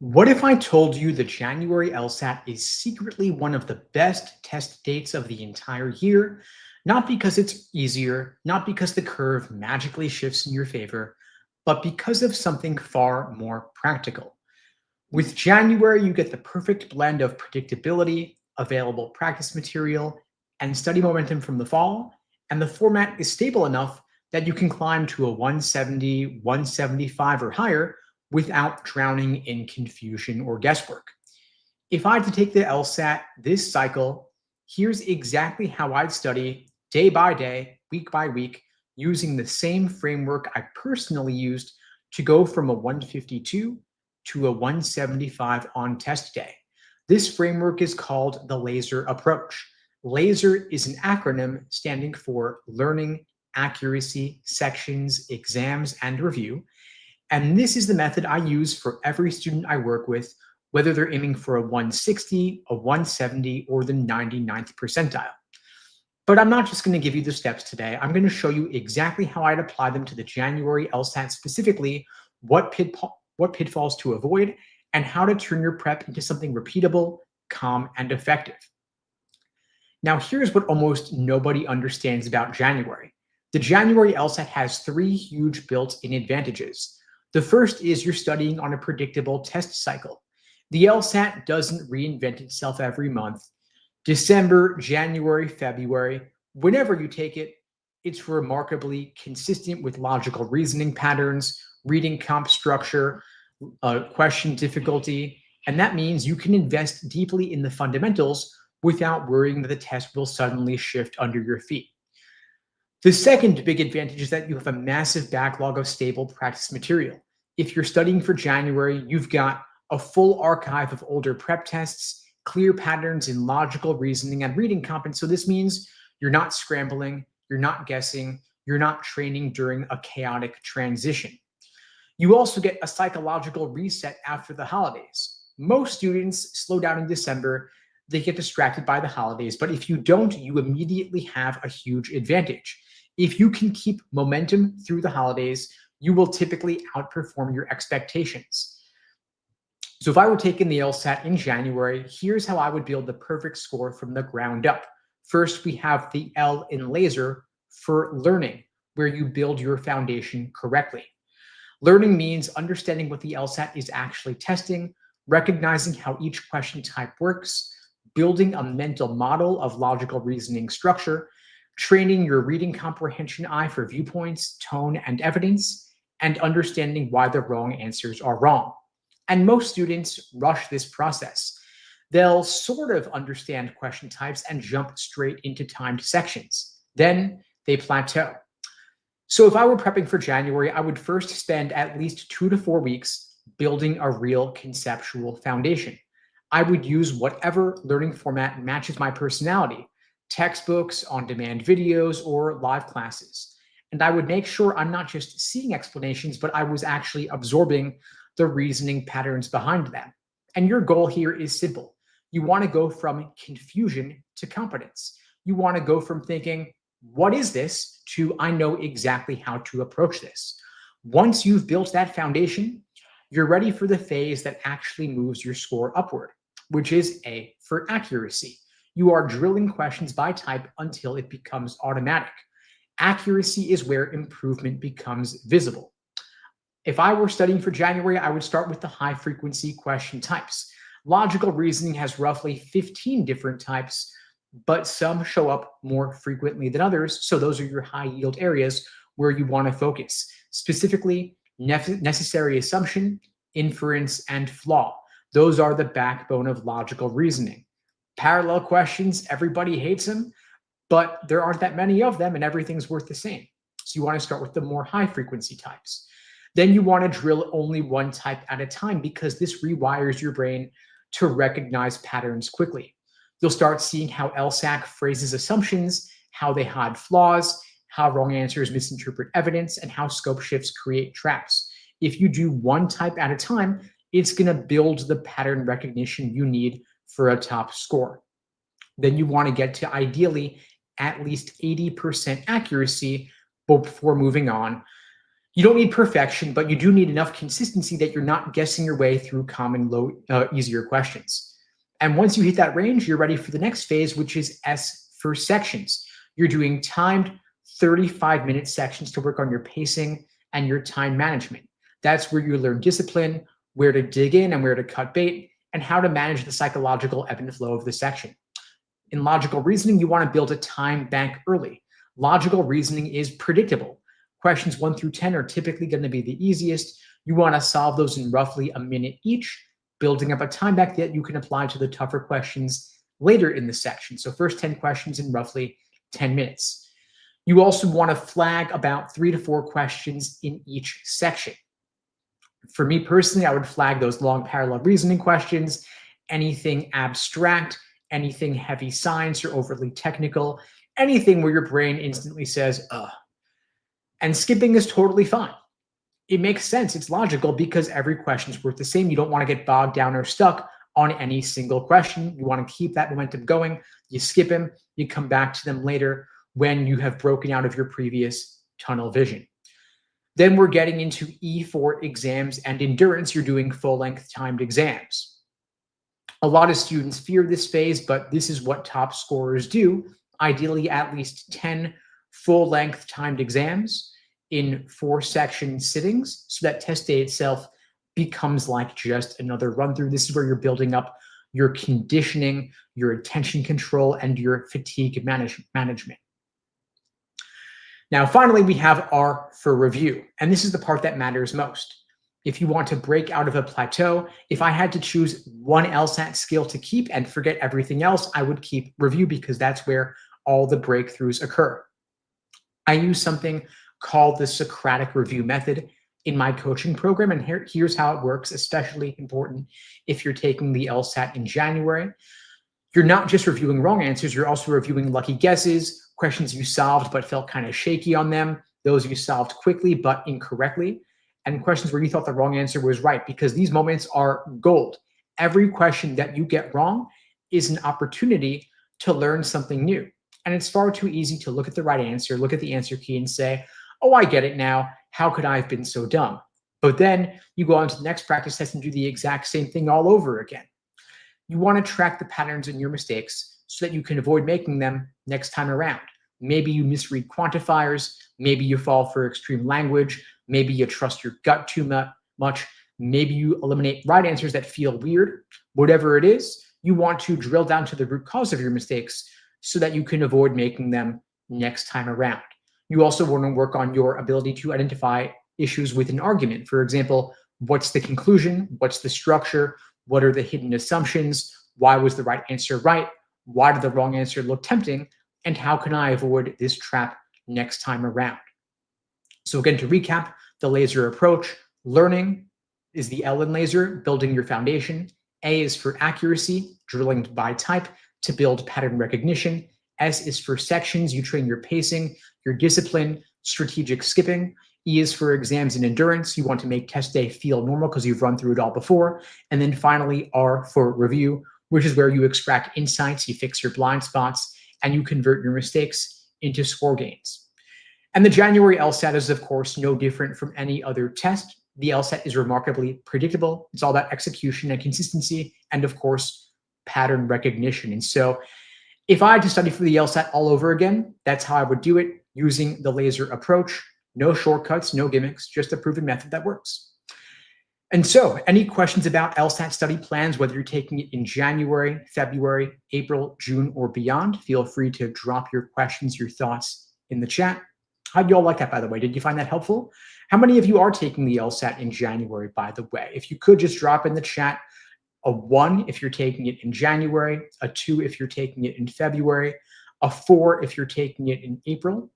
What if I told you the January LSAT is secretly one of the best test dates of the entire year? Not because it's easier, not because the curve magically shifts in your favor, but because of something far more practical. With January, you get the perfect blend of predictability, available practice material, and study momentum from the fall, and the format is stable enough that you can climb to a 170, 175, or higher without drowning in confusion or guesswork. If I had to take the LSAT this cycle, here's exactly how I'd study day by day, week by week, using the same framework I personally used to go from a 152 to a 175 on test day. This framework is called the LASER approach. LASER is an acronym standing for Learning, Accuracy, Sections, Exams, and Review. And this is the method I use for every student I work with, whether they're aiming for a 160, a 170, or the 99th percentile. But I'm not just going to give you the steps today. I'm going to show you exactly how I'd apply them to the January LSAT, specifically what pitfalls to avoid, and how to turn your prep into something repeatable, calm, and effective. Now, here's what almost nobody understands about January. The January LSAT has three huge built-in advantages. The first is you're studying on a predictable test cycle. The LSAT doesn't reinvent itself every month. December, January, February, whenever you take it, it's remarkably consistent with logical reasoning patterns, reading comp structure, question difficulty, and that means you can invest deeply in the fundamentals without worrying that the test will suddenly shift under your feet. The second big advantage is that you have a massive backlog of stable practice material. If you're studying for January, you've got a full archive of older prep tests, clear patterns in logical reasoning and reading comp. So this means you're not scrambling, you're not guessing, you're not training during a chaotic transition. You also get a psychological reset after the holidays. Most students slow down in December, they get distracted by the holidays, but if you don't, you immediately have a huge advantage. If you can keep momentum through the holidays, you will typically outperform your expectations. So if I were taking the LSAT in January, here's how I would build the perfect score from the ground up. First, we have the L in LASER for learning, where you build your foundation correctly. Learning means understanding what the LSAT is actually testing, recognizing how each question type works, building a mental model of logical reasoning structure, training your reading comprehension eye for viewpoints, tone, and evidence, and understanding why the wrong answers are wrong. And most students rush this process. They'll sort of understand question types and jump straight into timed sections. Then they plateau. So if I were prepping for January, I would first spend at least 2 to 4 weeks building a real conceptual foundation. I would use whatever learning format matches my personality, textbooks, on-demand videos, or live classes. And I would make sure I'm not just seeing explanations, but I was actually absorbing the reasoning patterns behind them. And your goal here is simple. You want to go from confusion to competence. You want to go from thinking, what is this, to I know exactly how to approach this. Once you've built that foundation, you're ready for the phase that actually moves your score upward, which is A for accuracy. You are drilling questions by type until it becomes automatic. Accuracy is where improvement becomes visible. If I were studying for January, I would start with the high frequency question types. Logical reasoning has roughly 15 different types, but some show up more frequently than others. So those are your high yield areas where you want to focus. Specifically, necessary assumption, inference, and flaw. Those are the backbone of logical reasoning. Parallel questions, everybody hates them, but there aren't that many of them and everything's worth the same. So you want to start with the more high frequency types. Then you want to drill only one type at a time because this rewires your brain to recognize patterns quickly. You'll start seeing how LSAC phrases assumptions, how they hide flaws, how wrong answers misinterpret evidence, and how scope shifts create traps. If you do one type at a time, it's going to build the pattern recognition you need for a top score. Then you want to get to ideally at least 80% accuracy before moving on. You don't need perfection, but you do need enough consistency that you're not guessing your way through common easier questions. And once you hit that range, you're ready for the next phase, which is S for sections. You're doing timed 35-minute sections to work on your pacing and your time management. That's where you learn discipline, where to dig in and where to cut bait, and how to manage the psychological ebb and flow of the section. In logical reasoning, you want to build a time bank early. Logical reasoning is predictable. Questions 1 through 10 are typically going to be the easiest. You want to solve those in roughly a minute each, building up a time bank that you can apply to the tougher questions later in the section. So first 10 questions in roughly 10 minutes. You also want to flag about 3 to 4 questions in each section. For me personally, I would flag those long parallel reasoning questions, anything abstract, anything heavy science or overly technical, anything where your brain instantly says, ugh. And skipping is totally fine. It makes sense. It's logical because every question is worth the same. You don't want to get bogged down or stuck on any single question. You want to keep that momentum going. You skip them. You come back to them later when you have broken out of your previous tunnel vision. Then we're getting into E for exams and endurance. You're doing full-length timed exams. A lot of students fear this phase, but this is what top scorers do. Ideally, at least 10 full-length timed exams in 4-section sittings, so that test day itself becomes like just another run-through. This is where you're building up your conditioning, your attention control, and your fatigue management. Now, finally, we have R for review, and this is the part that matters most. If you want to break out of a plateau, if I had to choose one LSAT skill to keep and forget everything else, I would keep review because that's where all the breakthroughs occur. I use something called the Socratic review method in my coaching program, and here's how it works, especially important if you're taking the LSAT in January. You're not just reviewing wrong answers, you're also reviewing lucky guesses, questions you solved but felt kind of shaky on them, those you solved quickly but incorrectly, and questions where you thought the wrong answer was right, because these moments are gold. Every question that you get wrong is an opportunity to learn something new. And it's far too easy to look at the right answer, look at the answer key and say, oh, I get it now. How could I have been so dumb? But then you go on to the next practice test and do the exact same thing all over again. You want to track the patterns in your mistakes so that you can avoid making them next time around. Maybe you misread quantifiers. Maybe you fall for extreme language. Maybe you trust your gut too much. Maybe you eliminate right answers that feel weird. Whatever it is, you want to drill down to the root cause of your mistakes so that you can avoid making them next time around. You also want to work on your ability to identify issues with an argument. For example, what's the conclusion? What's the structure? What are the hidden assumptions? Why was the right answer right? Why did the wrong answer look tempting? And how can I avoid this trap next time around? So again, to recap, the laser approach, learning is the L in laser, building your foundation. A is for accuracy, drilling by type to build pattern recognition. S is for sections, you train your pacing, your discipline, strategic skipping. E is for exams and endurance. You want to make test day feel normal because you've run through it all before. And then finally, R for review, which is where you extract insights, you fix your blind spots, and you convert your mistakes into score gains. And the January LSAT is, of course, no different from any other test. The LSAT is remarkably predictable. It's all about execution and consistency, and of course, pattern recognition. And so if I had to study for the LSAT all over again, that's how I would do it, using the laser approach. No shortcuts, no gimmicks, just a proven method that works. And so, any questions about LSAT study plans, whether you're taking it in January, February, April, June, or beyond, feel free to drop your questions, your thoughts in the chat. How'd you all like that, by the way? Did you find that helpful? How many of you are taking the LSAT in January, by the way? If you could just drop in the chat a 1 if you're taking it in January, a 2 if you're taking it in February, a 4 if you're taking it in April.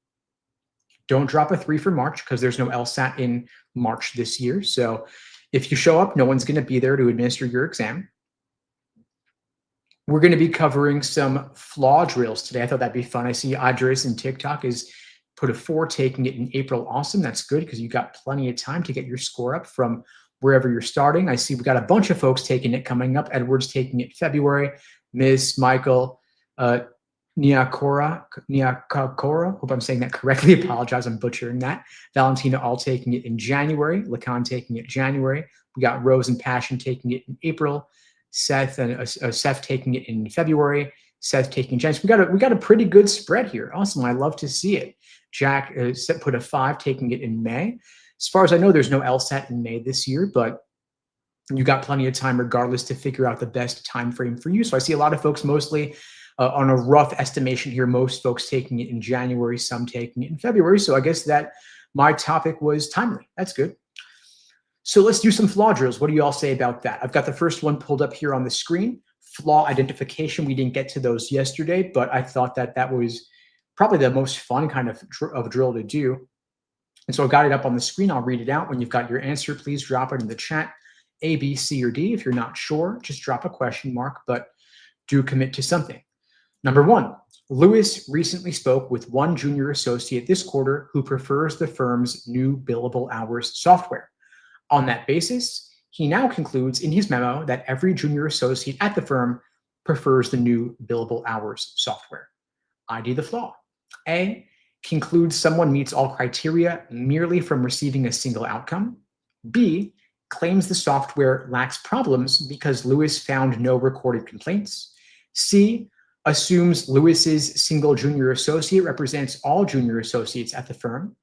Don't drop a 3 for March because there's no LSAT in March this year. So if you show up, no one's going to be there to administer your exam. We're going to be covering some flaw drills today. I thought that'd be fun. I see Idris in TikTok is put a 4 taking it in April. Awesome. That's good because you got plenty of time to get your score up from wherever you're starting. I see we got a bunch of folks taking it coming up. Edward's taking it February. Miss, Michael, Niakakora, hope I'm saying that correctly. Apologize, I'm butchering that. Valentina all taking it in January. Lacan taking it January. We got Rose and Passion taking it in April. Seth taking it in February. Seth taking January. We got a pretty good spread here. Awesome. I love to see it. Jack put a 5 taking it in May. As far as I know, there's no LSAT in May this year, but you got plenty of time regardless to figure out the best time frame for you. So I see a lot of folks mostly on a rough estimation here, most folks taking it in January, some taking it in February. So I guess that my topic was timely. That's good. So let's do some flaw drills. What do you all say about that? I've got the first one pulled up here on the screen. Flaw identification. We didn't get to those yesterday, but I thought that that was probably the most fun kind of drill to do. And so I've got it up on the screen. I'll read it out. When you've got your answer, please drop it in the chat. A, B, C, or D. If you're not sure, just drop a question mark, but do commit to something. Number 1, Lewis recently spoke with one junior associate this quarter who prefers the firm's new billable hours software. On that basis, he now concludes in his memo that every junior associate at the firm prefers the new billable hours software. ID the flaw. A, concludes someone meets all criteria merely from receiving a single outcome. B, claims the software lacks problems because Lewis found no recorded complaints. C, assumes Lewis's single junior associate represents all junior associates at the firm.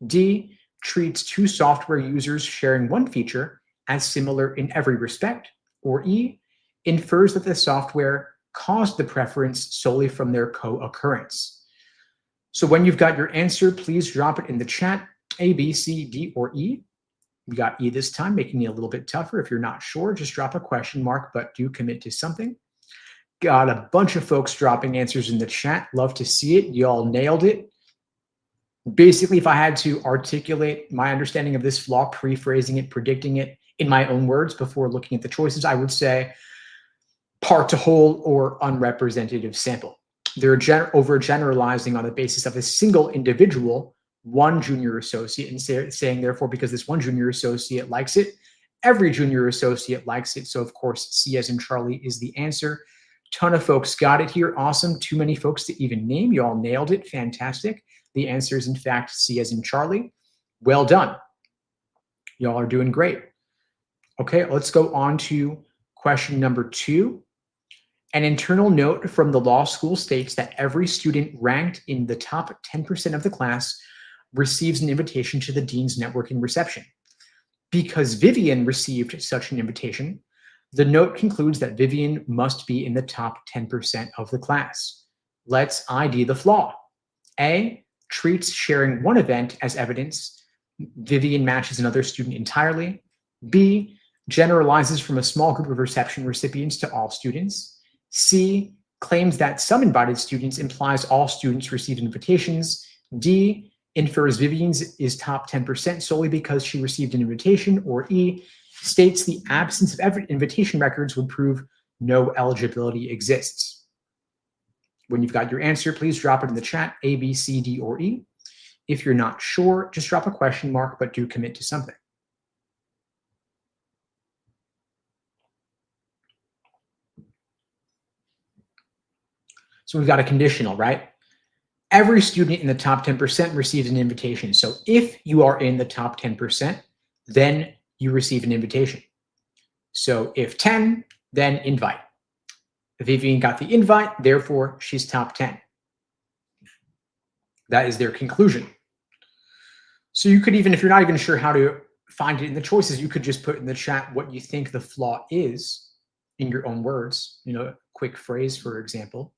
D, treats 2 software users sharing one feature as similar in every respect. Or E, infers that the software caused the preference solely from their co-occurrence. So when you've got your answer, please drop it in the chat, A, B, C, D, or E. We got E this time, making it a little bit tougher. If you're not sure, just drop a question mark, but do commit to something. Got a bunch of folks dropping answers in the chat. Love to see it. You all nailed it. Basically, if I had to articulate my understanding of this flaw, pre-phrasing it, predicting it in my own words before looking at the choices, I would say part to whole or unrepresentative sample. They're overgeneralizing on the basis of a single individual, one junior associate, and saying, therefore, because this one junior associate likes it, every junior associate likes it. So, of course, C as in Charlie is the answer. Ton of folks got it here. Awesome. Too many folks to even name. You all nailed it. Fantastic. The answer is, in fact, C as in Charlie. Well done. Y'all are doing great. Okay, let's go on to question number 2. An internal note from the law school states that every student ranked in the top 10% of the class receives an invitation to the dean's networking reception. Because Vivian received such an invitation, the note concludes that Vivian must be in the top 10% of the class. Let's ID the flaw. A, treats sharing one event as evidence. Vivian matches another student entirely. B, generalizes from a small group of reception recipients to all students. C, claims that some invited students implies all students received invitations. D, infers Vivian's is top 10% solely because she received an invitation. Or E, states the absence of every invitation records would prove no eligibility exists. When you've got your answer, please drop it in the chat, A, B, C, D, or E. If you're not sure, just drop a question mark, but do commit to something. So we've got a conditional, right? Every student in the top 10% receives an invitation. So if you are in the top 10%, then you receive an invitation. So if 10, then invite. Vivian got the invite, therefore she's top 10. That is their conclusion. So you could even, if you're not even sure how to find it in the choices, you could just put in the chat what you think the flaw is in your own words, you know, a quick phrase, for example.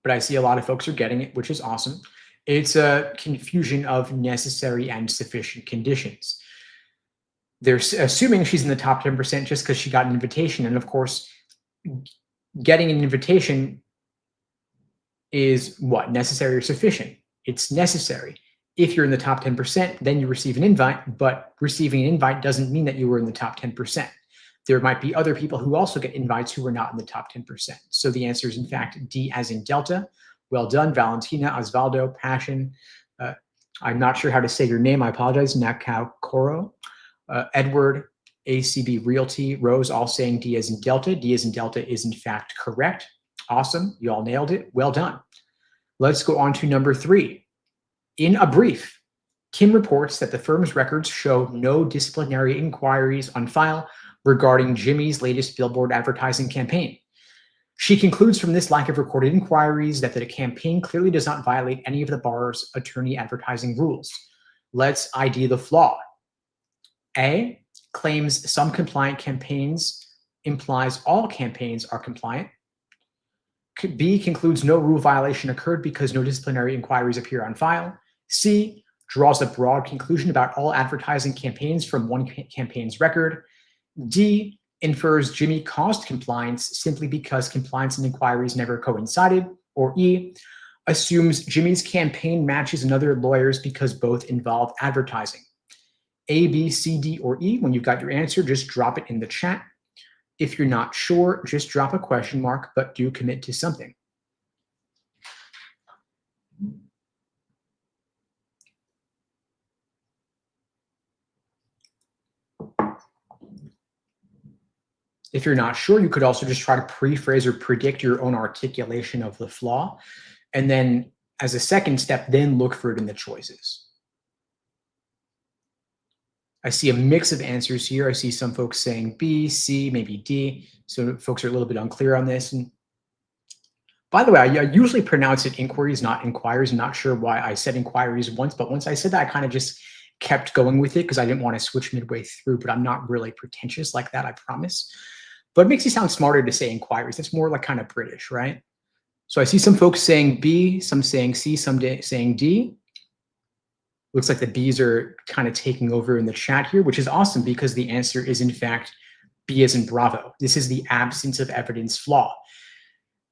But I see a lot of folks are getting it, which is awesome. It's a confusion of necessary and sufficient conditions. They're assuming she's in the top 10% just because she got an invitation. And of course, getting an invitation is what? Necessary or sufficient? It's necessary. If you're in the top 10%, then you receive an invite, but receiving an invite doesn't mean that you were in the top 10%. There might be other people who also get invites who are not in the top 10%. So the answer is, in fact, D as in Delta. Well done, Valentina, Osvaldo, Passion. I'm not sure how to say your name. I apologize. Nakao Koro, Edward, ACB Realty, Rose, all saying D as in Delta. D as in Delta is in fact correct. Awesome. You all nailed it. Well done. Let's go on to number 3. In a brief, Kim reports that the firm's records show no disciplinary inquiries on file regarding Jimmy's latest billboard advertising campaign. She concludes from this lack of recorded inquiries that the campaign clearly does not violate any of the bar's attorney advertising rules. Let's ID the flaw. A, claims some compliant campaigns implies all campaigns are compliant. B, concludes no rule violation occurred because no disciplinary inquiries appear on file. C, draws a broad conclusion about all advertising campaigns from one campaign's record. D, infers Jimmy caused compliance simply because compliance and inquiries never coincided. Or E, assumes Jimmy's campaign matches another lawyer's because both involve advertising. A, B, C, D, or E. When you've got your answer, just drop it in the chat. If you're not sure, just drop a question mark, but do commit to something. If you're not sure, you could also just try to pre-phrase or predict your own articulation of the flaw. And then as a second step, then look for it in the choices. I see a mix of answers here. I see some folks saying B, C, maybe D. So folks are a little bit unclear on this. And by the way, I usually pronounce it inquiries, not inquires. I'm not sure why I said inquiries once, but once I said that, I kind of just kept going with it because I didn't want to switch midway through, but I'm not really pretentious like that, I promise. But it makes you sound smarter to say inquiries. It's more like kind of British, right? So I see some folks saying B, some saying C, some saying D. Looks like the B's are kind of taking over in the chat here, which is awesome because the answer is in fact B as in Bravo. This is the absence of evidence flaw.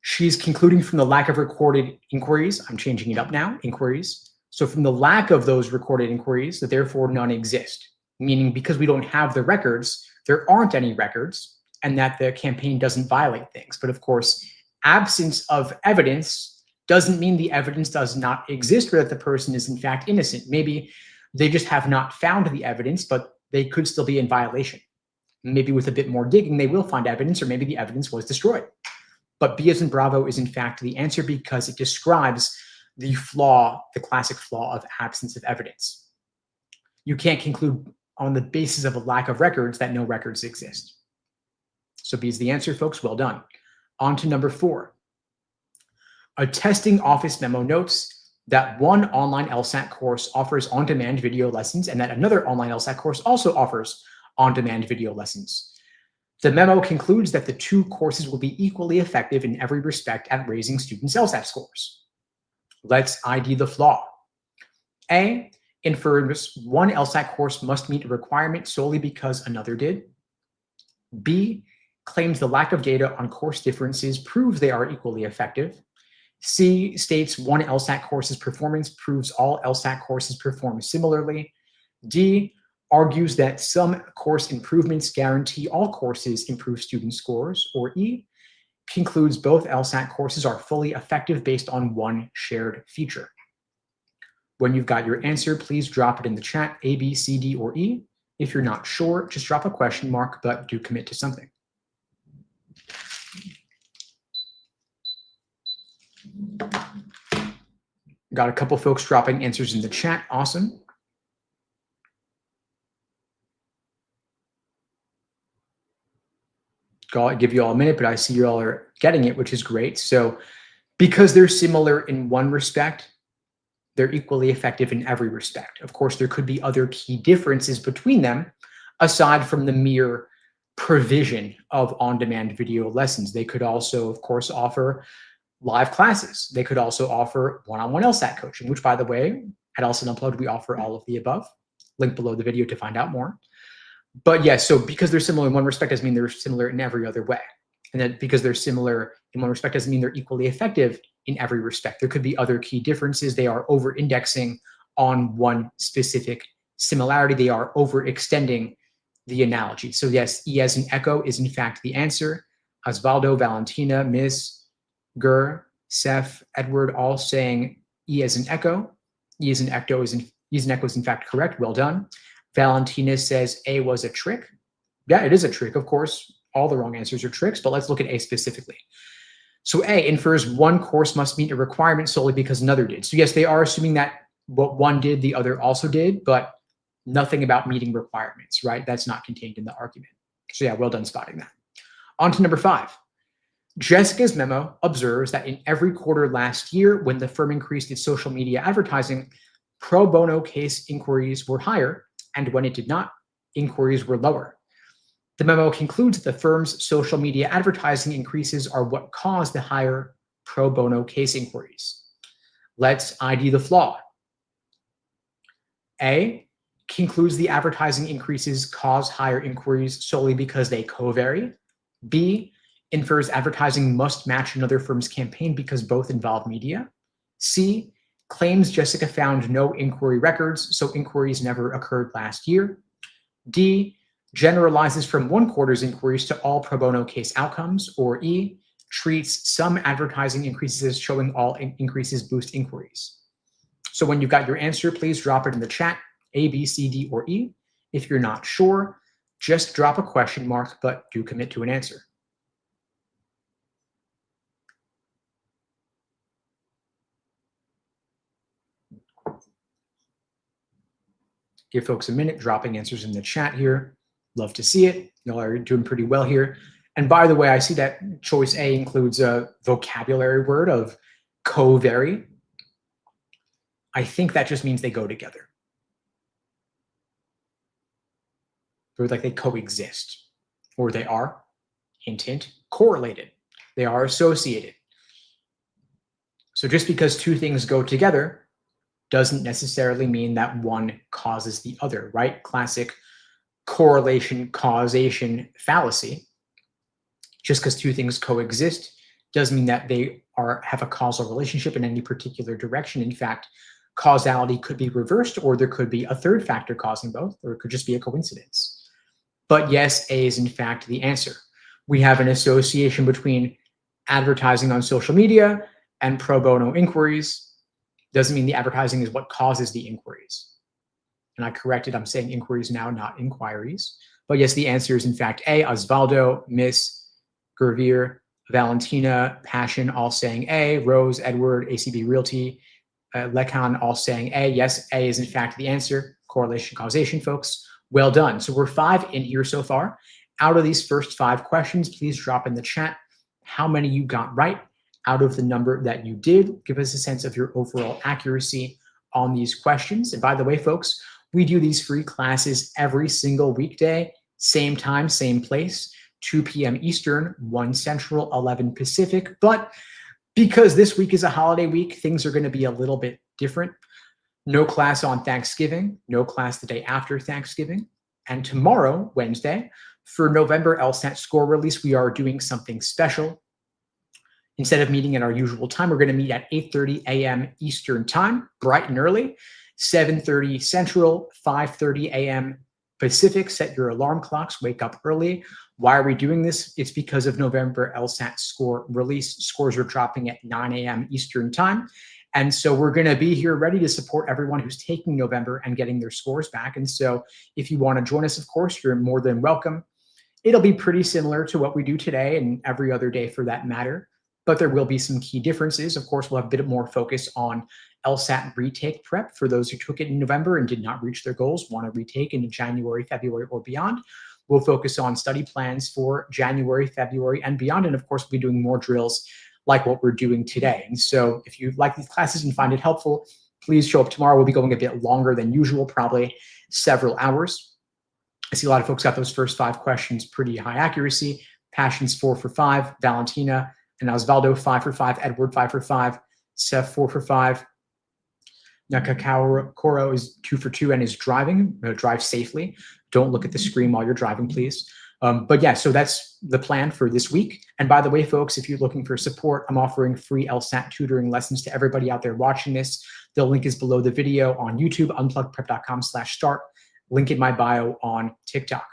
She's concluding from the lack of recorded inquiries. I'm changing it up now, inquiries. So from the lack of those recorded inquiries, that therefore none exist, meaning because we don't have the records, there aren't any records, and that the campaign doesn't violate things. But of course, absence of evidence doesn't mean the evidence does not exist or that the person is in fact innocent. Maybe they just have not found the evidence, but they could still be in violation. Maybe with a bit more digging, they will find evidence, or maybe the evidence was destroyed. But B as in Bravo is in fact the answer because it describes the flaw, the classic flaw of absence of evidence. You can't conclude on the basis of a lack of records that no records exist. So B is the answer, folks. Well done. On to number 4. A testing office memo notes that one online LSAT course offers on-demand video lessons and that another online LSAT course also offers on-demand video lessons. The memo concludes that the two courses will be equally effective in every respect at raising students' LSAT scores. Let's ID the flaw. A, infers one LSAT course must meet a requirement solely because another did. B, claims the lack of data on course differences proves they are equally effective. C, states one LSAT course's performance proves all LSAT courses perform similarly. D, argues that some course improvements guarantee all courses improve student scores. Or E, concludes both LSAT courses are fully effective based on one shared feature. When you've got your answer, please drop it in the chat, A, B, C, D, or E. If you're not sure, just drop a question mark, but do commit to something. Got a couple folks dropping answers in the chat. Awesome. I'll give you all a minute, but I see you all are getting it, which is great. So because they're similar in one respect, they're equally effective in every respect. Of course, there could be other key differences between them, aside from the mere provision of on-demand video lessons. They could also, of course, offer live classes. They could also offer one-on-one LSAT coaching, which, by the way, at LSAT Unplugged, we offer all of the above. Link below the video to find out more. But yes, so because they're similar in one respect doesn't mean they're similar in every other way. And that because they're similar in one respect doesn't mean they're equally effective in every respect. There could be other key differences. They are over-indexing on one specific similarity. They are overextending the analogy. So yes, E as in echo is in fact the answer. Osvaldo, Valentina, Ms., Gur, Seth, Edward, all saying E as in echo. E as in echo is in fact correct. Well done. Valentina says A was a trick. Yeah, it is a trick, of course. All the wrong answers are tricks, but let's look at A specifically. So A infers one course must meet a requirement solely because another did. So yes, they are assuming that what one did, the other also did, but nothing about meeting requirements, right? That's not contained in the argument. So yeah, well done spotting that. On to number 5. Jessica's memo observes that in every quarter last year, when the firm increased its social media advertising, pro bono case inquiries were higher, and when it did not, inquiries were lower. The memo concludes that the firm's social media advertising increases are what caused the higher pro bono case inquiries. Let's ID the flaw. A concludes the advertising increases cause higher inquiries solely because they co-vary. B infers advertising must match another firm's campaign because both involve media. C claims Jessica found no inquiry records, so inquiries never occurred last year. D generalizes from one quarter's inquiries to all pro bono case outcomes. Or E treats some advertising increases as showing all increases boost inquiries. So when you've got your answer, please drop it in the chat, A, B, C, D, or E. If you're not sure, just drop a question mark, but do commit to an answer. Give folks a minute, dropping answers in the chat here. Love to see it. Y'all are doing pretty well here. And by the way, I see that choice A includes a vocabulary word of co-vary. I think that just means they go together. Or like they coexist. Or they are, hint, hint, correlated. They are associated. So just because two things go together doesn't necessarily mean that one causes the other, right? Classic correlation causation fallacy. Just because two things coexist doesn't mean that they have a causal relationship in any particular direction. In fact, causality could be reversed, or there could be a third factor causing both, or it could just be a coincidence. But yes, A is in fact the answer. We have an association between advertising on social media and pro bono inquiries. Doesn't mean the advertising is what causes the inquiries. And I corrected, I'm saying inquiries now, not inquiries. But yes, the answer is in fact A. Osvaldo, Miss, Gervier, Valentina, Passion, all saying A. Rose, Edward, ACB Realty, Lekan, all saying A. Yes, A is in fact the answer. Correlation causation, folks. Well done. So we're 5 in here so far. Out of these first 5 questions, please drop in the chat how many you got right out of the number that you did. Give us a sense of your overall accuracy on these questions. And by the way, folks, we do these free classes every single weekday, same time, same place, 2 p.m. Eastern, 1 Central, 11 Pacific. But because this week is a holiday week, things are going to be a little bit different. No class on Thanksgiving, no class the day after Thanksgiving. And tomorrow, Wednesday, for November LSAT score release, we are doing something special. Instead of meeting at our usual time, we're going to meet at 8:30 a.m. Eastern time, bright and early, 7:30 Central, 5:30 a.m. Pacific. Set your alarm clocks, wake up early. Why are we doing this? It's because of November LSAT score release. Scores are dropping at 9 a.m. Eastern time. And so we're going to be here ready to support everyone who's taking November and getting their scores back. And so if you want to join us, of course, you're more than welcome. It'll be pretty similar to what we do today and every other day for that matter. But there will be some key differences. Of course, we'll have a bit more focus on LSAT retake prep for those who took it in November and did not reach their goals, want to retake in January, February, or beyond. We'll focus on study plans for January, February, and beyond. And of course, we'll be doing more drills like what we're doing today. And so if you like these classes and find it helpful, please show up tomorrow. We'll be going a bit longer than usual, probably several hours. I see a lot of folks got those first 5 questions pretty high accuracy. Passion's 4 for 5, Valentina and Osvaldo 5 for 5, Edward 5 for 5, Seth 4 for 5. Nakakoro is 2 for 2 and is driving. Drive safely. Don't look at the screen while you're driving, please. But yeah, so that's the plan for this week. And by the way, folks, if you're looking for support, I'm offering free LSAT tutoring lessons to everybody out there watching this. The link is below the video on YouTube, unpluggedprep.com/start. Link in my bio on TikTok.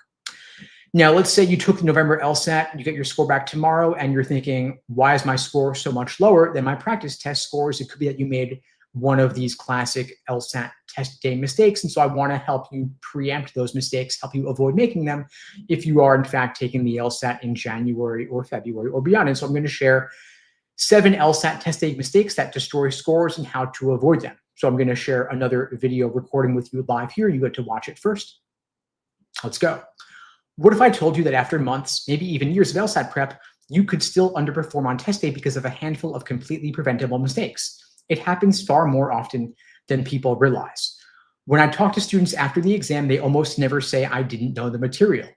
Now, let's say you took the November LSAT, you get your score back tomorrow, and you're thinking, why is my score so much lower than my practice test scores? It could be that you made one of these classic LSAT test day mistakes. And so I want to help you preempt those mistakes, help you avoid making them if you are in fact taking the LSAT in January or February or beyond. And so I'm going to share 7 LSAT test day mistakes that destroy scores and how to avoid them. So I'm going to share another video recording with you live here. You get to watch it first. Let's go. What if I told you that after months, maybe even years of LSAT prep, you could still underperform on test day because of a handful of completely preventable mistakes? It happens far more often than people realize. When I talk to students after the exam, they almost never say, I didn't know the material.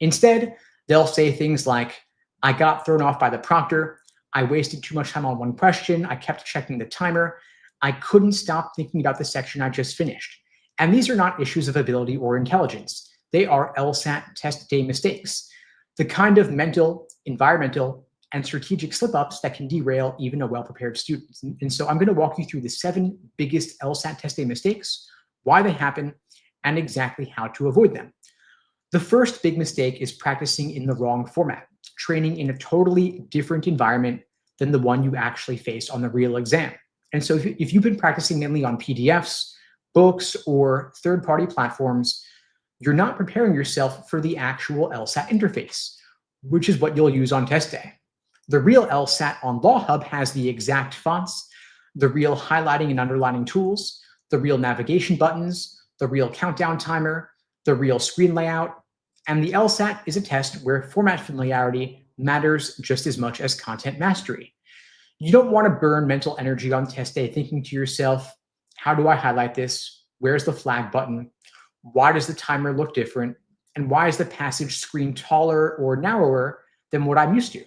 Instead, they'll say things like, I got thrown off by the proctor. I wasted too much time on one question. I kept checking the timer. I couldn't stop thinking about the section I just finished. And these are not issues of ability or intelligence. They are LSAT test day mistakes, the kind of mental, environmental, and strategic slip-ups that can derail even a well-prepared student. And so I'm going to walk you through the 7 biggest LSAT test day mistakes, why they happen, and exactly how to avoid them. The first big mistake is practicing in the wrong format, training in a totally different environment than the one you actually face on the real exam. And so if you've been practicing mainly on PDFs, books, or third-party platforms, you're not preparing yourself for the actual LSAT interface, which is what you'll use on test day. The real LSAT on Law Hub has the exact fonts, the real highlighting and underlining tools, the real navigation buttons, the real countdown timer, the real screen layout, and the LSAT is a test where format familiarity matters just as much as content mastery. You don't want to burn mental energy on test day thinking to yourself, how do I highlight this? Where's the flag button? Why does the timer look different? And why is the passage screen taller or narrower than what I'm used to?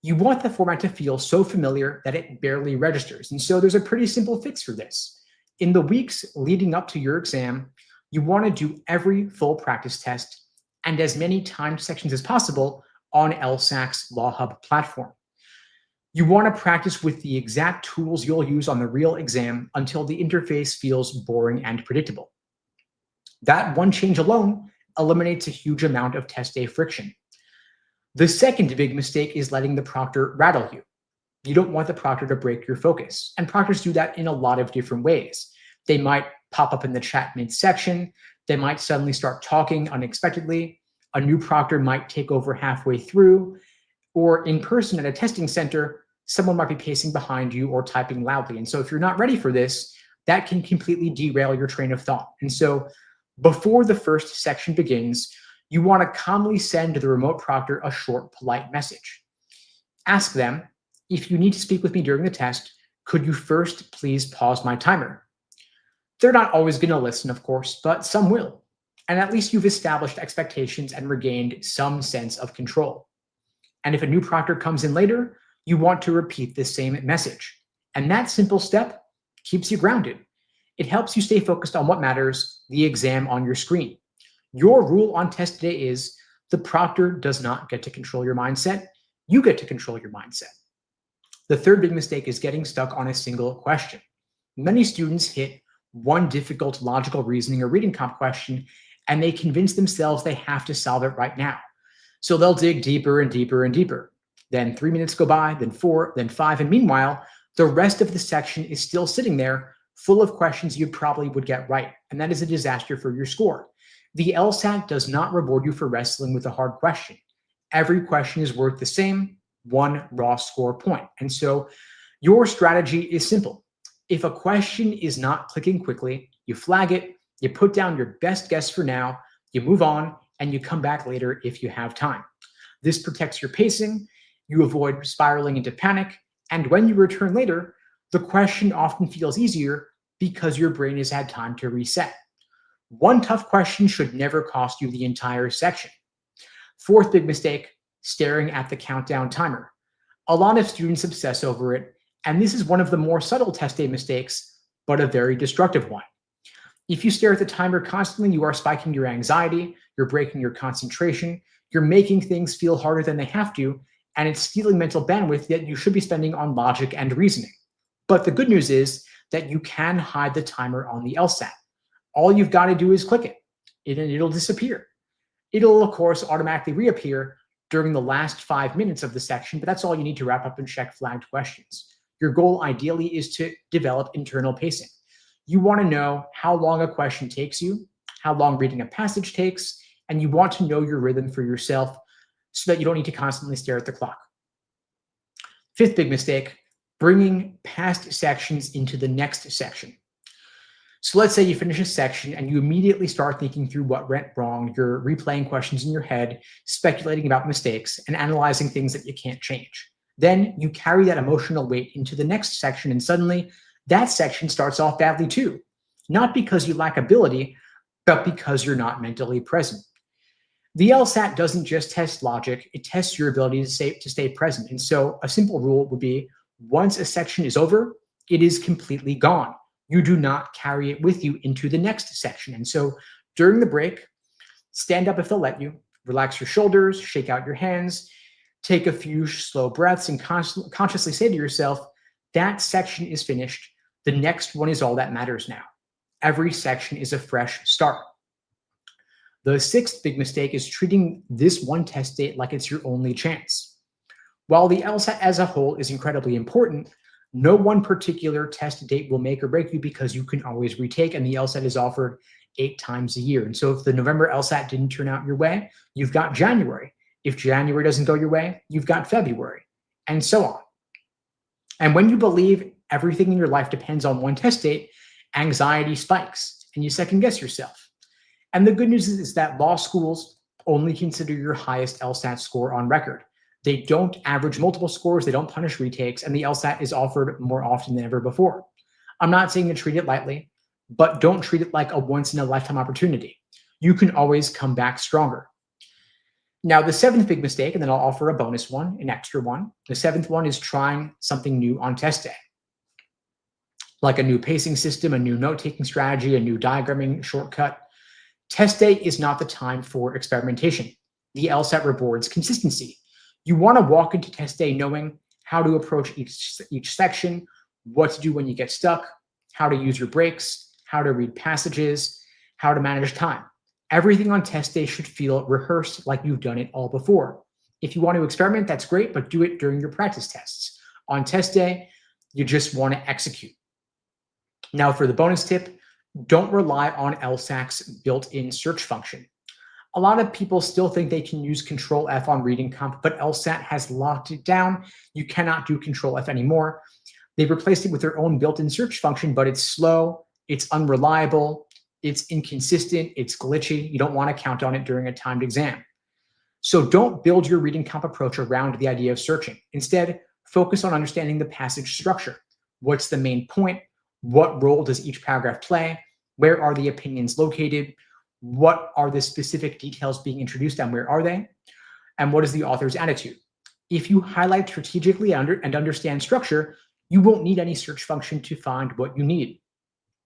You want the format to feel so familiar that it barely registers. And so there's a pretty simple fix for this. In the weeks leading up to your exam, you want to do every full practice test and as many timed sections as possible on LSAC's Law Hub platform. You want to practice with the exact tools you'll use on the real exam until the interface feels boring and predictable. That one change alone eliminates a huge amount of test day friction. The second big mistake is letting the proctor rattle you. You don't want the proctor to break your focus, and proctors do that in a lot of different ways. They might pop up in the chat mid-section. They might suddenly start talking unexpectedly. A new proctor might take over halfway through, or in person at a testing center, someone might be pacing behind you or typing loudly. And so if you're not ready for this, that can completely derail your train of thought. And so before the first section begins, you want to calmly send the remote proctor a short, polite message. Ask them, if you need to speak with me during the test, could you first please pause my timer? They're not always going to listen, of course, but some will. And at least you've established expectations and regained some sense of control. And if a new proctor comes in later, you want to repeat the same message. And that simple step keeps you grounded. It helps you stay focused on what matters, the exam on your screen. Your rule on test day is the proctor does not get to control your mindset. You get to control your mindset. The third big mistake is getting stuck on a single question. Many students hit one difficult logical reasoning or reading comp question, and they convince themselves they have to solve it right now. So they'll dig deeper and deeper and deeper. Then 3 minutes go by, then 4, then 5, and meanwhile, the rest of the section is still sitting there full of questions you probably would get right, and that is a disaster for your score. The LSAT does not reward you for wrestling with a hard question. Every question is worth the same, 1 raw score point. And so your strategy is simple. If a question is not clicking quickly, you flag it, you put down your best guess for now, you move on, and you come back later if you have time. This protects your pacing, you avoid spiraling into panic, and when you return later, the question often feels easier because your brain has had time to reset. One tough question should never cost you the entire section. Fourth big mistake, staring at the countdown timer. A lot of students obsess over it, and this is one of the more subtle test day mistakes, but a very destructive one. If you stare at the timer constantly, you are spiking your anxiety, you're breaking your concentration, you're making things feel harder than they have to, and it's stealing mental bandwidth that you should be spending on logic and reasoning. But the good news is that you can hide the timer on the LSAT. All you've got to do is click it, and it'll disappear. It'll, of course, automatically reappear during the last 5 minutes of the section, but that's all you need to wrap up and check flagged questions. Your goal ideally is to develop internal pacing. You want to know how long a question takes you, how long reading a passage takes, and you want to know your rhythm for yourself so that you don't need to constantly stare at the clock. Fifth big mistake, bringing past sections into the next section. So let's say you finish a section and you immediately start thinking through what went wrong. You're replaying questions in your head, speculating about mistakes, and analyzing things that you can't change. Then you carry that emotional weight into the next section, and suddenly that section starts off badly too. Not because you lack ability, but because you're not mentally present. The LSAT doesn't just test logic, it tests your ability to stay present. And so a simple rule would be, once a section is over, it is completely gone. You do not carry it with you into the next section. And so during the break, stand up if they'll let you, relax your shoulders, shake out your hands, take a few slow breaths, and consciously say to yourself, that section is finished. The next one is all that matters now. Every section is a fresh start. The sixth big mistake is treating this one test date like it's your only chance. While the LSAT as a whole is incredibly important, no one particular test date will make or break you because you can always retake, and the LSAT is offered 8 times a year. And so if the November LSAT didn't turn out your way, you've got January. If January doesn't go your way, you've got February, and so on. And when you believe everything in your life depends on one test date, anxiety spikes and you second guess yourself. And the good news is that law schools only consider your highest LSAT score on record. They don't average multiple scores, they don't punish retakes, and the LSAT is offered more often than ever before. I'm not saying to treat it lightly, but don't treat it like a once-in-a-lifetime opportunity. You can always come back stronger. Now, the seventh big mistake, and then I'll offer a bonus one, an extra one. The seventh one is trying something new on test day, like a new pacing system, a new note-taking strategy, a new diagramming shortcut. Test day is not the time for experimentation. The LSAT rewards consistency. You want to walk into test day knowing how to approach each section, what to do when you get stuck, how to use your breaks, how to read passages, how to manage time. Everything on test day should feel rehearsed, like you've done it all before. If you want to experiment, that's great, but do it during your practice tests. On test day, you just want to execute. Now for the bonus tip, don't rely on LSAT's built-in search function. A lot of people still think they can use Control F on reading comp, but LSAT has locked it down. You cannot do Control F anymore. They've replaced it with their own built-in search function, but it's slow, it's unreliable, it's inconsistent, it's glitchy. You don't want to count on it during a timed exam. So don't build your reading comp approach around the idea of searching. Instead, focus on understanding the passage structure. What's the main point? What role does each paragraph play? Where are the opinions located? What are the specific details being introduced and where are they? And what is the author's attitude? If you highlight strategically and understand structure, you won't need any search function to find what you need.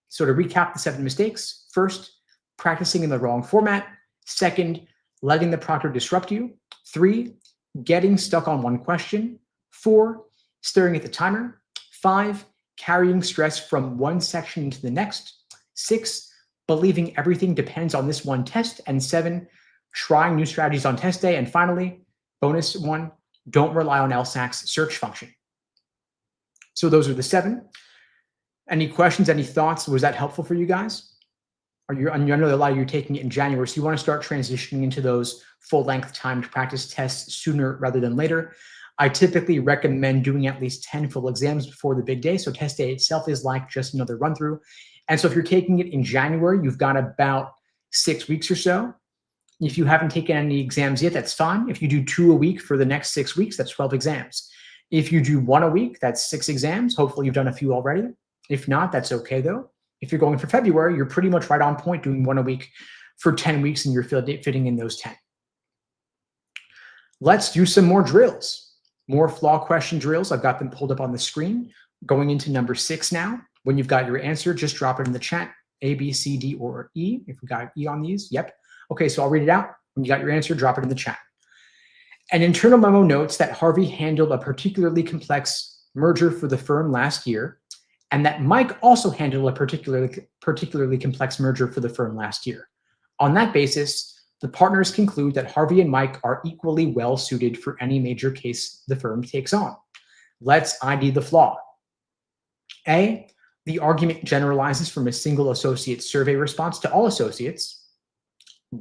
So to recap the 7 mistakes: first, practicing in the wrong format; second, letting the proctor disrupt you; 3, getting stuck on one question; 4, staring at the timer; 5, carrying stress from one section into the next; 6, believing everything depends on this one test; and 7, trying new strategies on test day; and finally, bonus 1, don't rely on LSAT's search function. So those are the 7. Any questions, any thoughts? Was that helpful for you guys? I know a lot of you are taking it in January, so you want to start transitioning into those full-length timed practice tests sooner rather than later. I typically recommend doing at least 10 full exams before the big day, so test day itself is like just another run-through. And so if you're taking it in January, you've got about 6 weeks or so. If you haven't taken any exams yet, that's fine. If you do 2 a week for the next 6 weeks, that's 12 exams. If you do 1 a week, that's 6 exams. Hopefully you've done a few already. If not, that's okay though. If you're going for February, you're pretty much right on point doing 1 a week for 10 weeks and you're fitting in those 10. Let's do some more drills, more flaw question drills. I've got them pulled up on the screen. Going into number 6 now. When you've got your answer, just drop it in the chat. A, B, C, D, or E. If we got E on these, yep. Okay, so I'll read it out. When you got your answer, drop it in the chat. An internal memo notes that Harvey handled a particularly complex merger for the firm last year, and that Mike also handled a particularly complex merger for the firm last year. On that basis, the partners conclude that Harvey and Mike are equally well suited for any major case the firm takes on. Let's ID the flaw. A, the argument generalizes from a single associate survey response to all associates.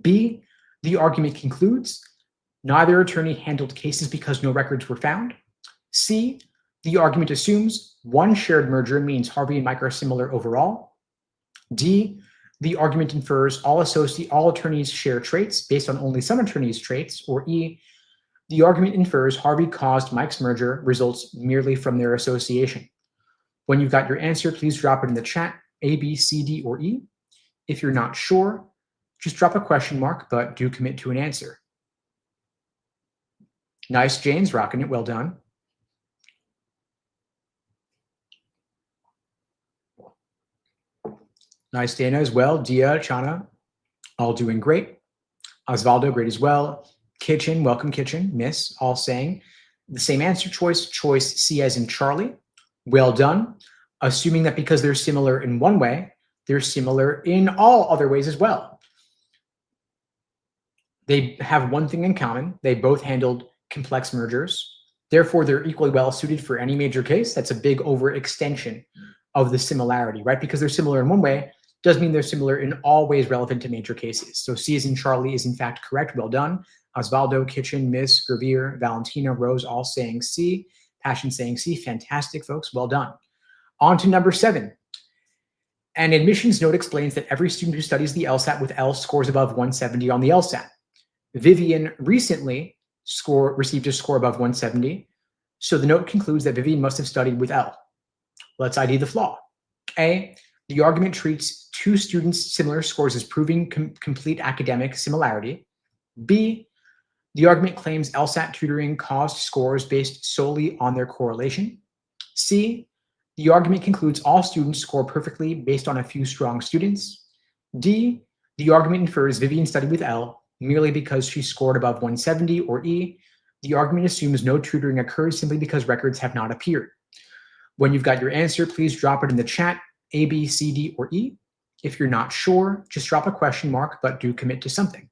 B, the argument concludes neither attorney handled cases because no records were found. C, the argument assumes one shared merger means Harvey and Mike are similar overall. D, the argument infers all attorneys share traits based on only some attorneys' traits. Or E, the argument infers Harvey caused Mike's merger results merely from their association. When you've got your answer, please drop it in the chat, A, B, C, D, or E. If you're not sure, just drop a question mark, but do commit to an answer. Nice, James, rocking it, well done. Nice, Dana, as well. Dia, Chana, all doing great. Osvaldo, great as well. Kitchen, welcome, Kitchen. Miss, all saying the same answer choice C as in Charlie. Well done. Assuming that because they're similar in one way, they're similar in all other ways as well. They have one thing in common. They both handled complex mergers. Therefore, they're equally well suited for any major case. That's a big overextension of the similarity, right? Because they're similar in one way doesn't mean they're similar in all ways relevant to major cases. So C as in Charlie is in fact correct. Well done. Osvaldo, Kitchen, Miss, Gravier, Valentina, Rose, all saying C. Passion saying C. Fantastic, folks. Well done. On to number 7. An admissions note explains that every student who studies the LSAT with L scores above 170 on the LSAT. Vivian recently received a score above 170. So the note concludes that Vivian must have studied with L. Let's ID the flaw. A, the argument treats two students' similar scores as proving complete academic similarity. B, the argument claims LSAT tutoring caused scores based solely on their correlation. C, the argument concludes all students score perfectly based on a few strong students. D, the argument infers Vivian studied with L merely because she scored above 170. Or E, the argument assumes no tutoring occurs simply because records have not appeared. When you've got your answer, please drop it in the chat, A, B, C, D, or E. If you're not sure, just drop a question mark, but do commit to something.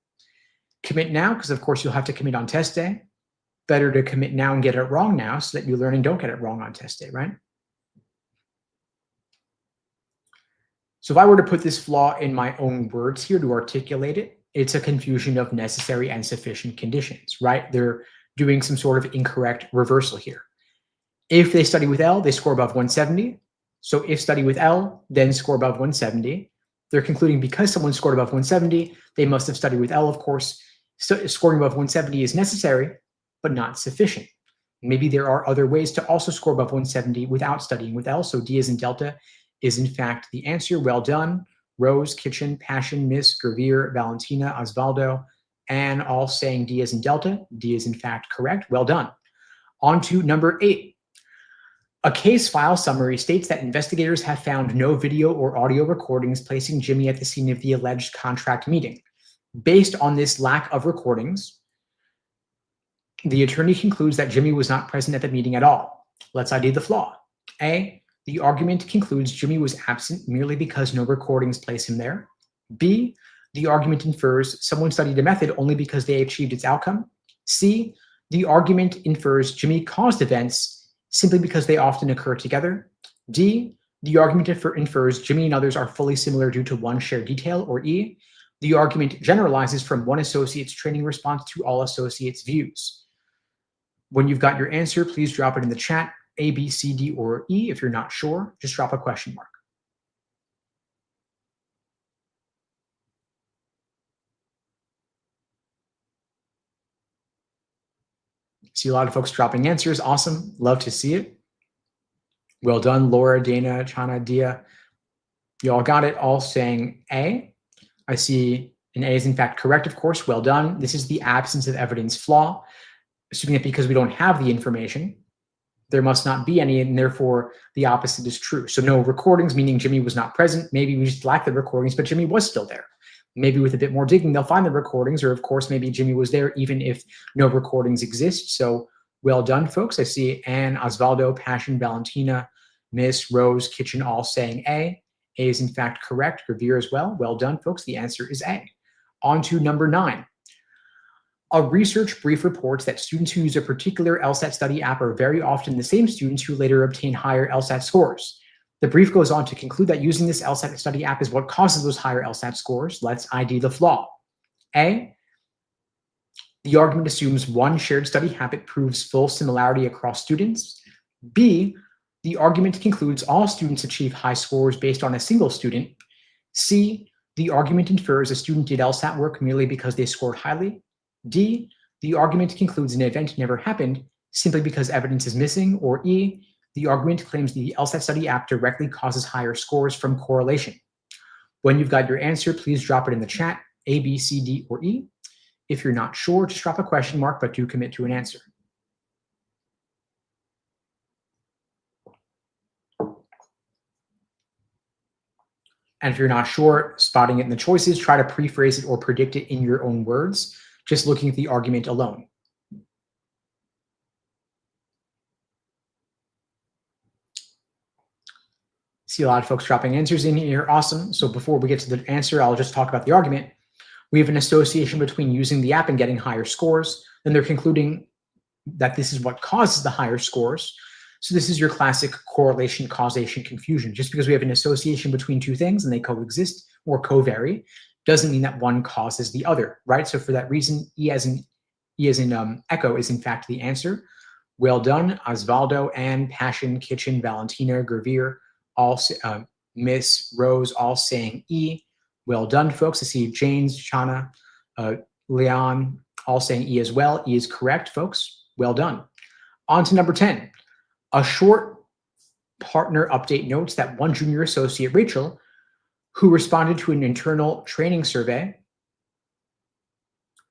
Commit now, because of course you'll have to commit on test day. Better to commit now and get it wrong now so that you learn and don't get it wrong on test day, right? So if I were to put this flaw in my own words here to articulate it, it's a confusion of necessary and sufficient conditions, right? They're doing some sort of incorrect reversal here. If they study with L, they score above 170. So if study with L, then score above 170. They're concluding because someone scored above 170, they must have studied with L, of course. So scoring above 170 is necessary, but not sufficient. Maybe there are other ways to also score above 170 without studying with L. So D as in Delta is in fact the answer. Well done. Rose, Kitchen, Passion, Miss, Gravier, Valentina, Osvaldo, and all saying D as in Delta. D is in fact correct. Well done. On to number 8. A case file summary states that investigators have found no video or audio recordings placing Jimmy at the scene of the alleged contract meeting. Based on this lack of recordings, the attorney concludes that Jimmy was not present at the meeting at all. Let's ID the flaw. A, the argument concludes Jimmy was absent merely because no recordings place him there. B, the argument infers someone studied a method only because they achieved its outcome. C, the argument infers Jimmy caused events simply because they often occur together. D, the argument infers Jimmy and others are fully similar due to one shared detail. Or E, the argument generalizes from one associate's training response to all associates' views. When you've got your answer, please drop it in the chat, A, B, C, D, or E. If you're not sure, just drop a question mark. See a lot of folks dropping answers. Awesome. Love to see it. Well done, Laura, Dana, Chana, Dia. You all got it, all saying A. I see an A is in fact correct, of course. Well done. This is the absence of evidence flaw, assuming that because we don't have the information, there must not be any, and therefore the opposite is true. So no recordings, meaning Jimmy was not present. Maybe we just lack the recordings, but Jimmy was still there. Maybe with a bit more digging, they'll find the recordings, or of course, maybe Jimmy was there even if no recordings exist. So well done, folks. I see Anne, Osvaldo, Passion, Valentina, Miss, Rose, Kitchen, all saying A. A is in fact correct. Revere as well. Well done, folks. The answer is A. On to number 9. A research brief reports that students who use a particular LSAT study app are very often the same students who later obtain higher LSAT scores. The brief goes on to conclude that using this LSAT study app is what causes those higher LSAT scores. Let's ID the flaw. A, the argument assumes one shared study habit proves full similarity across students. B, the argument concludes all students achieve high scores based on a single student. C, the argument infers a student did LSAT work merely because they scored highly. D, the argument concludes an event never happened simply because evidence is missing. Or E, the argument claims the LSAT study app directly causes higher scores from correlation. When you've got your answer, please drop it in the chat, A, B, C, D, or E. If you're not sure, just drop a question mark, but do commit to an answer. And if you're not sure, spotting it in the choices, try to pre-phrase it or predict it in your own words, just looking at the argument alone. See a lot of folks dropping answers in here. Awesome. So before we get to the answer, I'll just talk about the argument. We have an association between using the app and getting higher scores. Then they're concluding that this is what causes the higher scores. So this is your classic correlation causation confusion. Just because we have an association between two things and they coexist or co-vary doesn't mean that one causes the other, right? So for that reason, E as in echo is in fact the answer. Well done, Osvaldo, Anne, Passion, Kitchen, Valentina, Gravir, all Miss Rose, all saying E. Well done, folks. I see James, Chana, Leon, all saying E as well. E is correct, folks. Well done. On to number 10. A short partner update notes that one junior associate, Rachel, who responded to an internal training survey,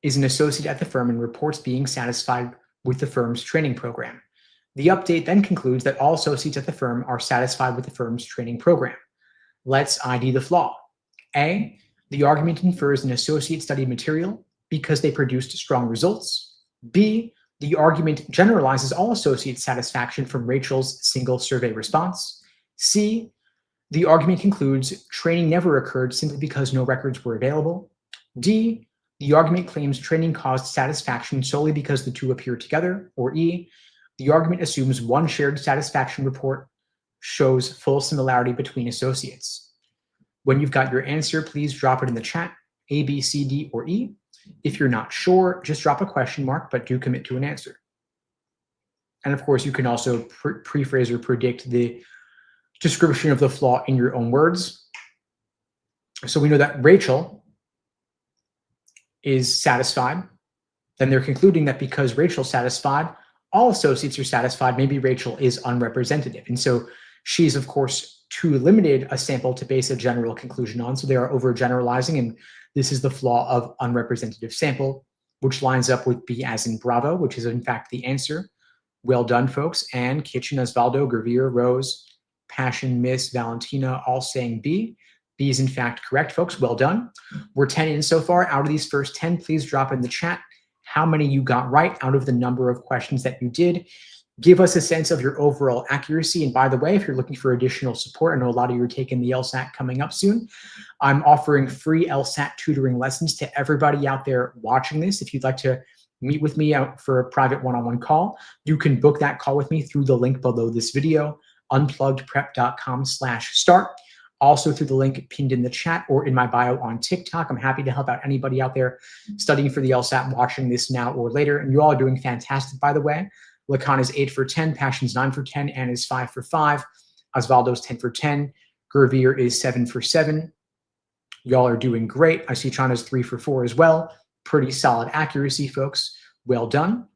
is an associate at the firm and reports being satisfied with the firm's training program. The update then concludes that all associates at the firm are satisfied with the firm's training program. Let's ID the flaw. A, the argument infers an associate studied material because they produced strong results. B, the argument generalizes all associate satisfaction from Rachel's single survey response. C, the argument concludes training never occurred simply because no records were available. D, the argument claims training caused satisfaction solely because the two appear together. Or E, the argument assumes one shared satisfaction report shows full similarity between associates. When you've got your answer, please drop it in the chat, A, B, C, D, or E. If you're not sure, just drop a question mark, but do commit to an answer. And of course, you can also pre-phrase or predict the description of the flaw in your own words. So we know that Rachel is satisfied. Then they're concluding that because Rachel's satisfied, all associates are satisfied. Maybe Rachel is unrepresentative. And so she's, of course, too limited a sample to base a general conclusion on. So they are overgeneralizing, and this is the flaw of unrepresentative sample, which lines up with B as in Bravo, which is in fact the answer. Well done, folks. And Kitchen, Osvaldo, Gravir, Rose, Passion, Miss, Valentina, all saying B. B is in fact correct, folks. Well done. We're 10 in so far. Out of these first 10, please drop in the chat how many you got right out of the number of questions that you did. Give us a sense of your overall accuracy. And by the way, if you're looking for additional support, I know a lot of you are taking the LSAT coming up soon. I'm offering free LSAT tutoring lessons to everybody out there watching this. If you'd like to meet with me out for a private one-on-one call, you can book that call with me through the link below this video, unpluggedprep.com/start. Also through the link pinned in the chat or in my bio on TikTok. I'm happy to help out anybody out there studying for the LSAT, watching this now or later. And you all are doing fantastic, by the way. Lacan is 8 for 10, Passion's 9 for 10, Anne is 5 for 5, Osvaldo's 10 for 10, Gurveer is 7 for 7. Y'all are doing great. I see Chana's 3 for 4 as well. Pretty solid accuracy, folks. Well done.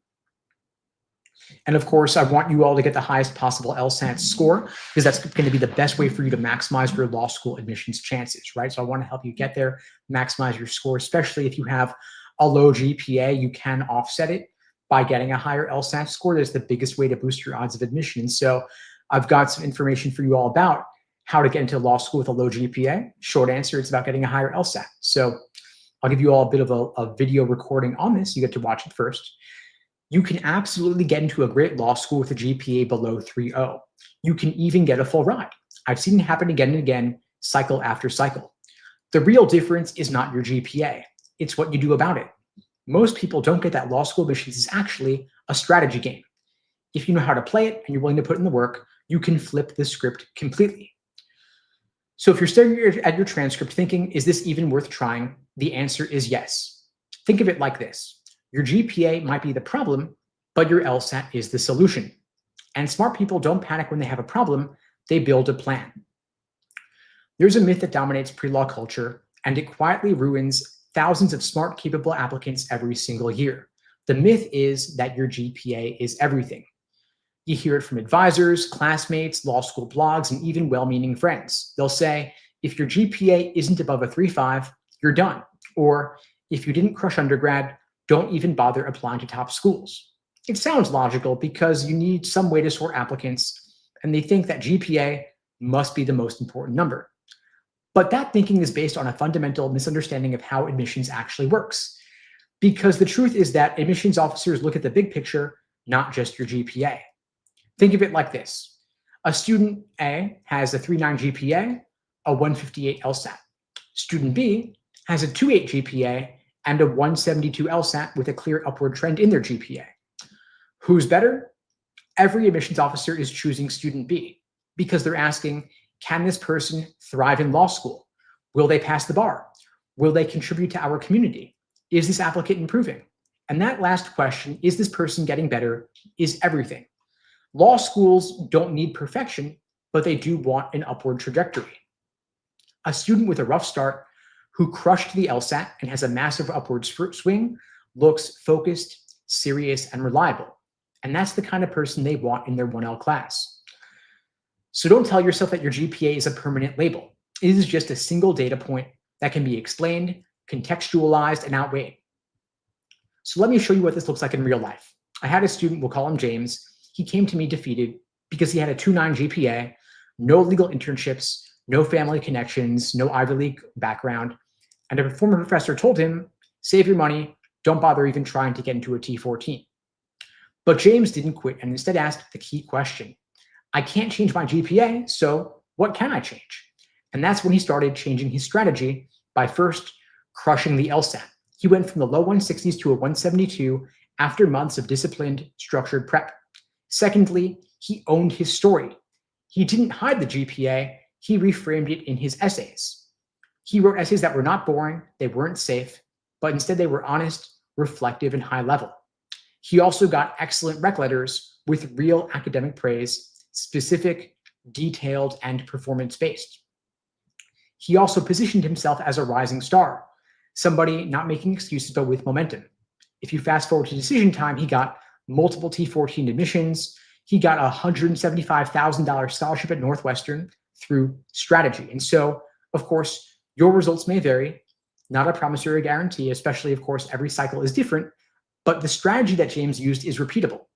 And of course, I want you all to get the highest possible LSAT score because that's going to be the best way for you to maximize your law school admissions chances, right? So I want to help you get there, maximize your score, especially if you have a low GPA, you can offset it by getting a higher LSAT score. That's the biggest way to boost your odds of admission. So I've got some information for you all about how to get into law school with a low GPA. Short answer, it's about getting a higher LSAT. So I'll give you all a bit of a video recording on this. You get to watch it first. You can absolutely get into a great law school with a GPA below 3.0. You can even get a full ride. I've seen it happen again and again, cycle after cycle. The real difference is not your GPA. It's what you do about it. Most people don't get that law school admissions is actually a strategy game. If you know how to play it and you're willing to put in the work, you can flip the script completely. So if you're staring at your transcript thinking, is this even worth trying? The answer is yes. Think of it like this. Your GPA might be the problem, but your LSAT is the solution. And smart people don't panic when they have a problem, they build a plan. There's a myth that dominates pre-law culture, and it quietly ruins thousands of smart, capable applicants every single year. The myth is that your GPA is everything. You hear it from advisors, classmates, law school blogs, and even well-meaning friends. They'll say, if your GPA isn't above a 3.5, you're done. Or if you didn't crush undergrad, don't even bother applying to top schools. It sounds logical because you need some way to sort applicants, and they think that GPA must be the most important number. But that thinking is based on a fundamental misunderstanding of how admissions actually works. Because the truth is that admissions officers look at the big picture, not just your GPA. Think of it like this. A student A has a 3.9 GPA, a 158 LSAT. Student B has a 2.8 GPA and a 172 LSAT with a clear upward trend in their GPA. Who's better? Every admissions officer is choosing student B because they're asking, can this person thrive in law school? Will they pass the bar? Will they contribute to our community? Is this applicant improving? And that last question, is this person getting better, is everything. Law schools don't need perfection, but they do want an upward trajectory. A student with a rough start who crushed the LSAT and has a massive upward swing looks focused, serious, and reliable. And that's the kind of person they want in their 1L class. So don't tell yourself that your GPA is a permanent label. It is just a single data point that can be explained, contextualized, and outweighed. So let me show you what this looks like in real life. I had a student, we'll call him James. He came to me defeated because he had a 2.9 GPA, no legal internships, no family connections, no Ivy League background. And a former professor told him, save your money, don't bother even trying to get into a T14. But James didn't quit and instead asked the key question. I can't change my GPA, so what can I change? And that's when he started changing his strategy by first crushing the LSAT. He went from the low 160s to a 172 after months of disciplined, structured prep. Secondly, he owned his story. He didn't hide the GPA, he reframed it in his essays. He wrote essays that were not boring, they weren't safe, but instead they were honest, reflective, and high level. He also got excellent rec letters with real academic praise, specific, detailed, and performance-based. He also positioned himself as a rising star, somebody not making excuses but with momentum. If you fast forward to decision time, he got multiple T14 admissions. He got a $175,000 scholarship at Northwestern through strategy. And so, of course, your results may vary, not a promise or a guarantee, especially, of course, every cycle is different, but the strategy that James used is repeatable.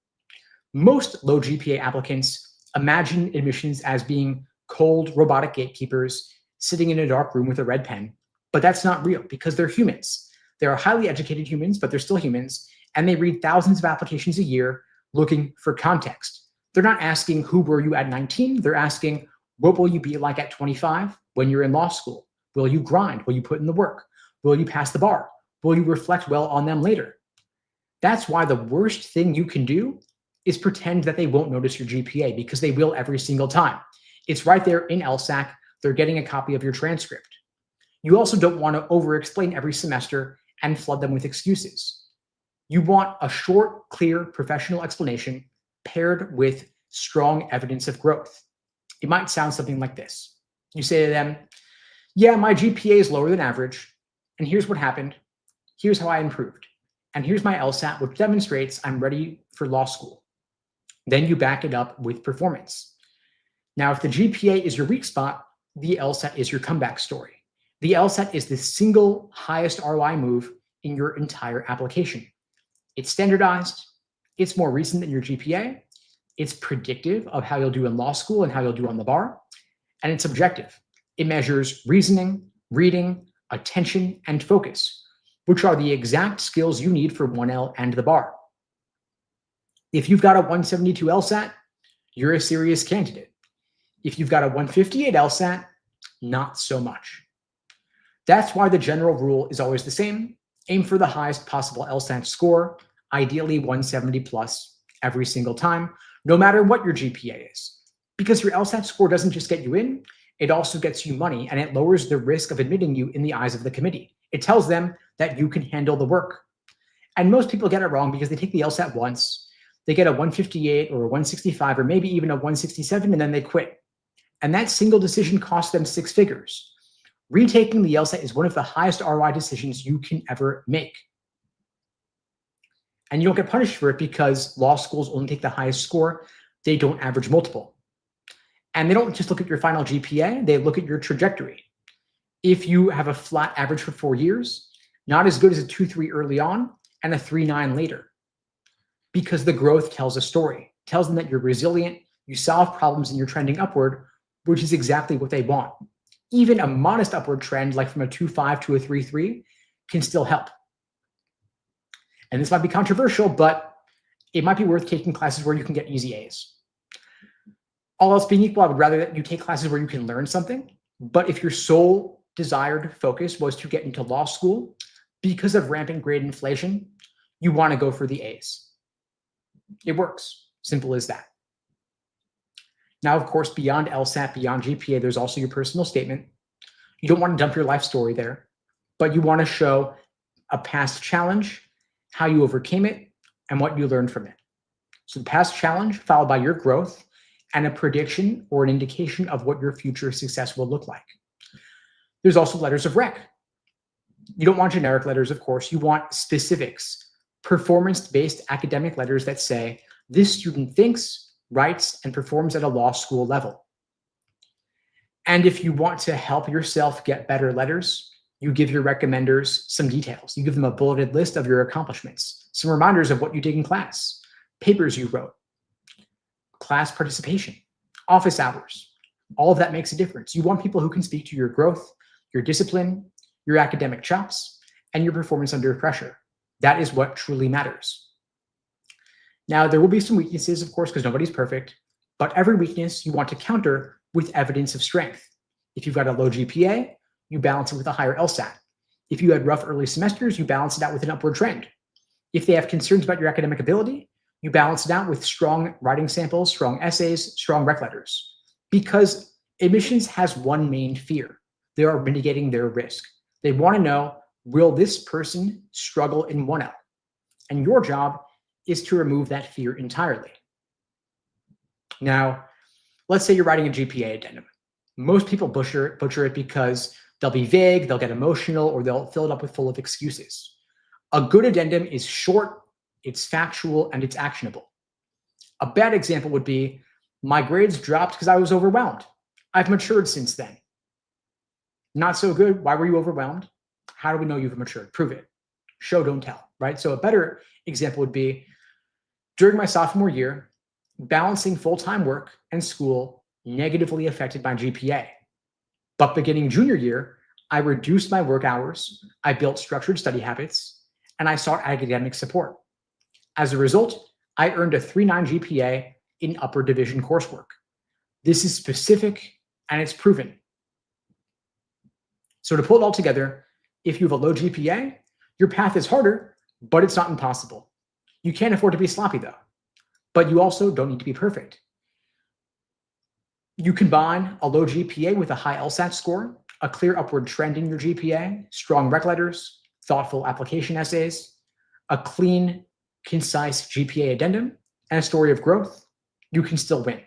Most low GPA applicants imagine admissions as being cold, robotic gatekeepers sitting in a dark room with a red pen, but that's not real because they're humans. They are highly educated humans, but they're still humans, and they read thousands of applications a year looking for context. They're not asking, who were you at 19? They're asking, what will you be like at 25 when you're in law school? Will you grind? Will you put in the work? Will you pass the bar? Will you reflect well on them later? That's why the worst thing you can do is pretend that they won't notice your GPA, because they will every single time. It's right there in LSAC. They're getting a copy of your transcript. You also don't want to over-explain every semester and flood them with excuses. You want a short, clear, professional explanation paired with strong evidence of growth. It might sound something like this. You say to them, yeah, my GPA is lower than average, and here's what happened. Here's how I improved. And here's my LSAT, which demonstrates I'm ready for law school. Then you back it up with performance. Now, if the GPA is your weak spot, the LSAT is your comeback story. The LSAT is the single highest ROI move in your entire application. It's standardized, it's more recent than your GPA, it's predictive of how you'll do in law school and how you'll do on the bar, and it's objective. It measures reasoning, reading, attention, and focus, which are the exact skills you need for 1L and the bar. If you've got a 172 LSAT, you're a serious candidate. If you've got a 158 LSAT, not so much. That's why the general rule is always the same. Aim for the highest possible LSAT score, ideally 170 plus every single time, no matter what your GPA is. Because your LSAT score doesn't just get you in, It also gets you money, and it lowers the risk of admitting you in the eyes of the committee. It tells them that you can handle the work. And most people get it wrong because they take the LSAT once, they get a 158 or a 165 or maybe even a 167, and then they quit. And that single decision costs them 6 figures. Retaking the LSAT is one of the highest ROI decisions you can ever make. And you don't get punished for it because law schools only take the highest score. They don't average multiple. And they don't just look at your final GPA, they look at your trajectory. If you have a flat average for 4 years, not as good as a 2.3 early on and a 3.9 later, because the growth tells a story, tells them that you're resilient, you solve problems, and you're trending upward, which is exactly what they want. Even a modest upward trend, like from a 2.5 to a 3.3, can still help. And this might be controversial, but it might be worth taking classes where you can get easy A's. All else being equal, I would rather that you take classes where you can learn something. But if your sole desired focus was to get into law school, because of rampant grade inflation, you want to go for the A's. It works. Simple as that. Now, of course, beyond LSAT, beyond GPA, there's also your personal statement. You don't want to dump your life story there, but you want to show a past challenge, how you overcame it, and what you learned from it. So the past challenge followed by your growth and a prediction or an indication of what your future success will look like. There's also letters of rec. You don't want generic letters, of course. You want specifics, performance-based academic letters that say, this student thinks, writes, and performs at a law school level. And if you want to help yourself get better letters, you give your recommenders some details. You give them a bulleted list of your accomplishments, some reminders of what you did in class, papers you wrote, class participation, office hours. All of that makes a difference. You want people who can speak to your growth, your discipline, your academic chops, and your performance under pressure. That is what truly matters. Now, there will be some weaknesses, of course, because nobody's perfect, but every weakness you want to counter with evidence of strength. If you've got a low GPA, you balance it with a higher LSAT. If you had rough early semesters, you balance it out with an upward trend. If they have concerns about your academic ability, you balance it out with strong writing samples, strong essays, strong rec letters. Because admissions has one main fear. They are mitigating their risk. They want to know, will this person struggle in 1L? And your job is to remove that fear entirely. Now, let's say you're writing a GPA addendum. Most people butcher it because they'll be vague, they'll get emotional, or they'll fill it up full of excuses. A good addendum is short, it's factual, and it's actionable. A bad example would be, my grades dropped because I was overwhelmed. I've matured since then. Not so good. Why were you overwhelmed? How do we know you've matured? Prove it. Show, don't tell, right? So a better example would be, during my sophomore year, balancing full-time work and school negatively affected my GPA. But beginning junior year, I reduced my work hours, I built structured study habits, and I sought academic support. As a result, I earned a 3.9 GPA in upper division coursework. This is specific and it's proven. So to pull it all together, if you have a low GPA, your path is harder, but it's not impossible. You can't afford to be sloppy though, but you also don't need to be perfect. You combine a low GPA with a high LSAT score, a clear upward trend in your GPA, strong rec letters, thoughtful application essays, a clean, concise GPA addendum, and a story of growth, you can still win.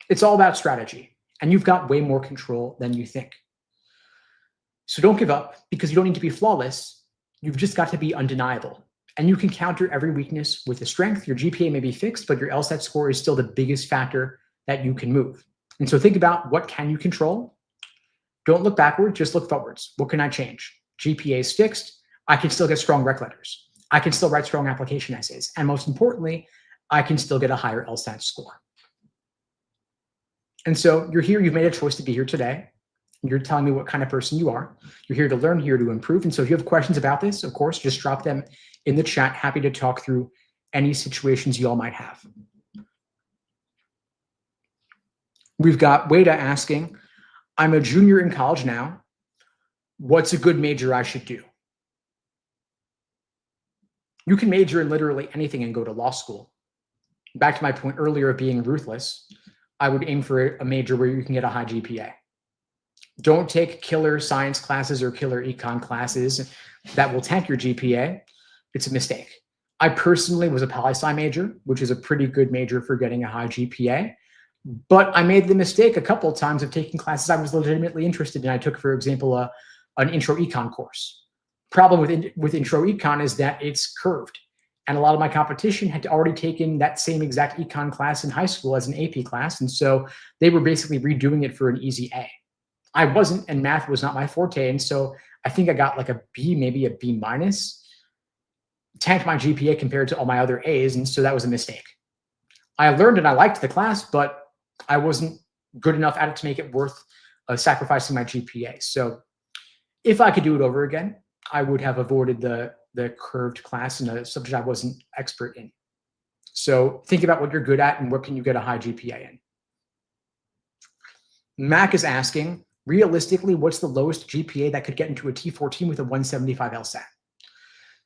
It's all about strategy, and you've got way more control than you think. So don't give up, because you don't need to be flawless. You've just got to be undeniable. And you can counter every weakness with a strength. Your GPA may be fixed, but your LSAT score is still the biggest factor that you can move. And so think about, what can you control? Don't look backward, just look forwards. What can I change? GPA is fixed. I can still get strong rec letters. I can still write strong application essays. And most importantly, I can still get a higher LSAT score. And so you're here, you've made a choice to be here today. You're telling me what kind of person you are. You're here to learn, here to improve. And so if you have questions about this, of course, just drop them in the chat. Happy to talk through any situations you all might have. We've got Wada asking, I'm a junior in college now. What's a good major I should do? You can major in literally anything and go to law school. Back to my point earlier of being ruthless, I would aim for a major where you can get a high GPA. Don't take killer science classes or killer econ classes that will tank your GPA. It's a mistake. I personally was a poli-sci major, which is a pretty good major for getting a high GPA. But I made the mistake a couple of times of taking classes I was legitimately interested in. I took, for example, an intro econ course. Problem with intro econ is that it's curved. And a lot of my competition had already taken that same exact econ class in high school as an AP class. And so they were basically redoing it for an easy A. I wasn't, and math was not my forte. And so I think I got like a B, maybe a B minus. Tanked my GPA compared to all my other A's. And so that was a mistake. I learned and I liked the class, but I wasn't good enough at it to make it worth sacrificing my GPA. So if I could do it over again, I would have avoided the curved class in a subject I wasn't expert in. So think about what you're good at and what can you get a high GPA in. Mac is asking, realistically, what's the lowest GPA that could get into a T14 with a 175 LSAT?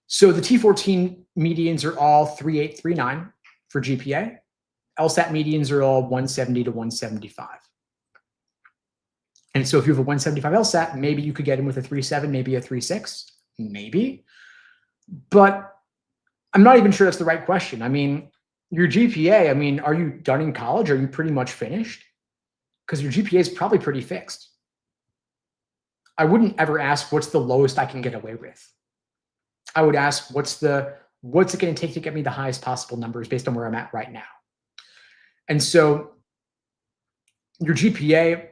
So the T14 medians are all 3.839 for GPA. LSAT medians are all 170 to 175. And so if you have a 175 LSAT, maybe you could get in with a 3.7, maybe a 3.6, maybe. But I'm not even sure that's the right question. I mean, your GPA, I mean, are you done in college? Are you pretty much finished? Because your GPA is probably pretty fixed. I wouldn't ever ask, what's the lowest I can get away with? I would ask, what's it going to take to get me the highest possible numbers based on where I'm at right now? And so your GPA,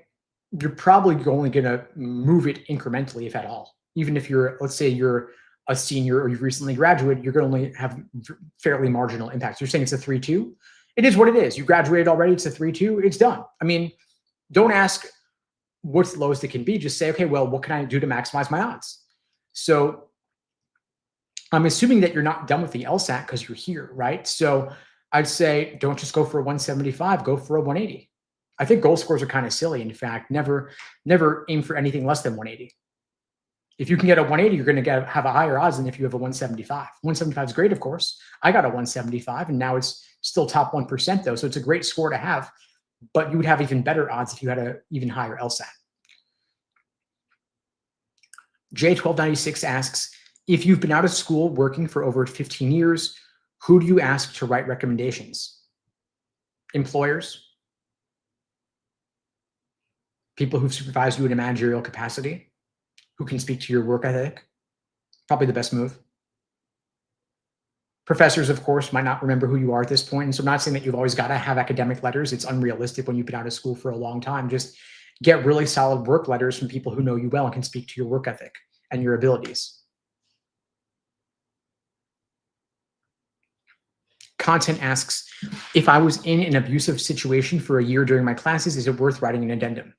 you're probably only going to move it incrementally, if at all. Even if you're, let's say you're a senior or you've recently graduated, you're going to only have fairly marginal impacts. You're saying it's a 3.2? It is what it is. You graduated already, it's a 3.2, it's done. I mean, don't ask what's the lowest it can be. Just say, okay, well, what can I do to maximize my odds? So I'm assuming that you're not done with the LSAT because you're here, right? So I'd say don't just go for a 175, go for a 180. I think goal scores are kind of silly. In fact, never aim for anything less than 180. If you can get a 180, you're going to have a higher odds than if you have a 175. 175 is great, of course. I got a 175, and now it's still top 1% though, so it's a great score to have. But you would have even better odds if you had an even higher LSAT. J1296 asks, if you've been out of school working for over 15 years, who do you ask to write recommendations? Employers? People who've supervised you in a managerial capacity? Who can speak to your work ethic? Probably the best move. Professors, of course, might not remember who you are at this point. And so I'm not saying that you've always got to have academic letters. It's unrealistic when you've been out of school for a long time. Just get really solid work letters from people who know you well and can speak to your work ethic and your abilities. Content asks, if I was in an abusive situation for a year during my classes, is it worth writing an addendum?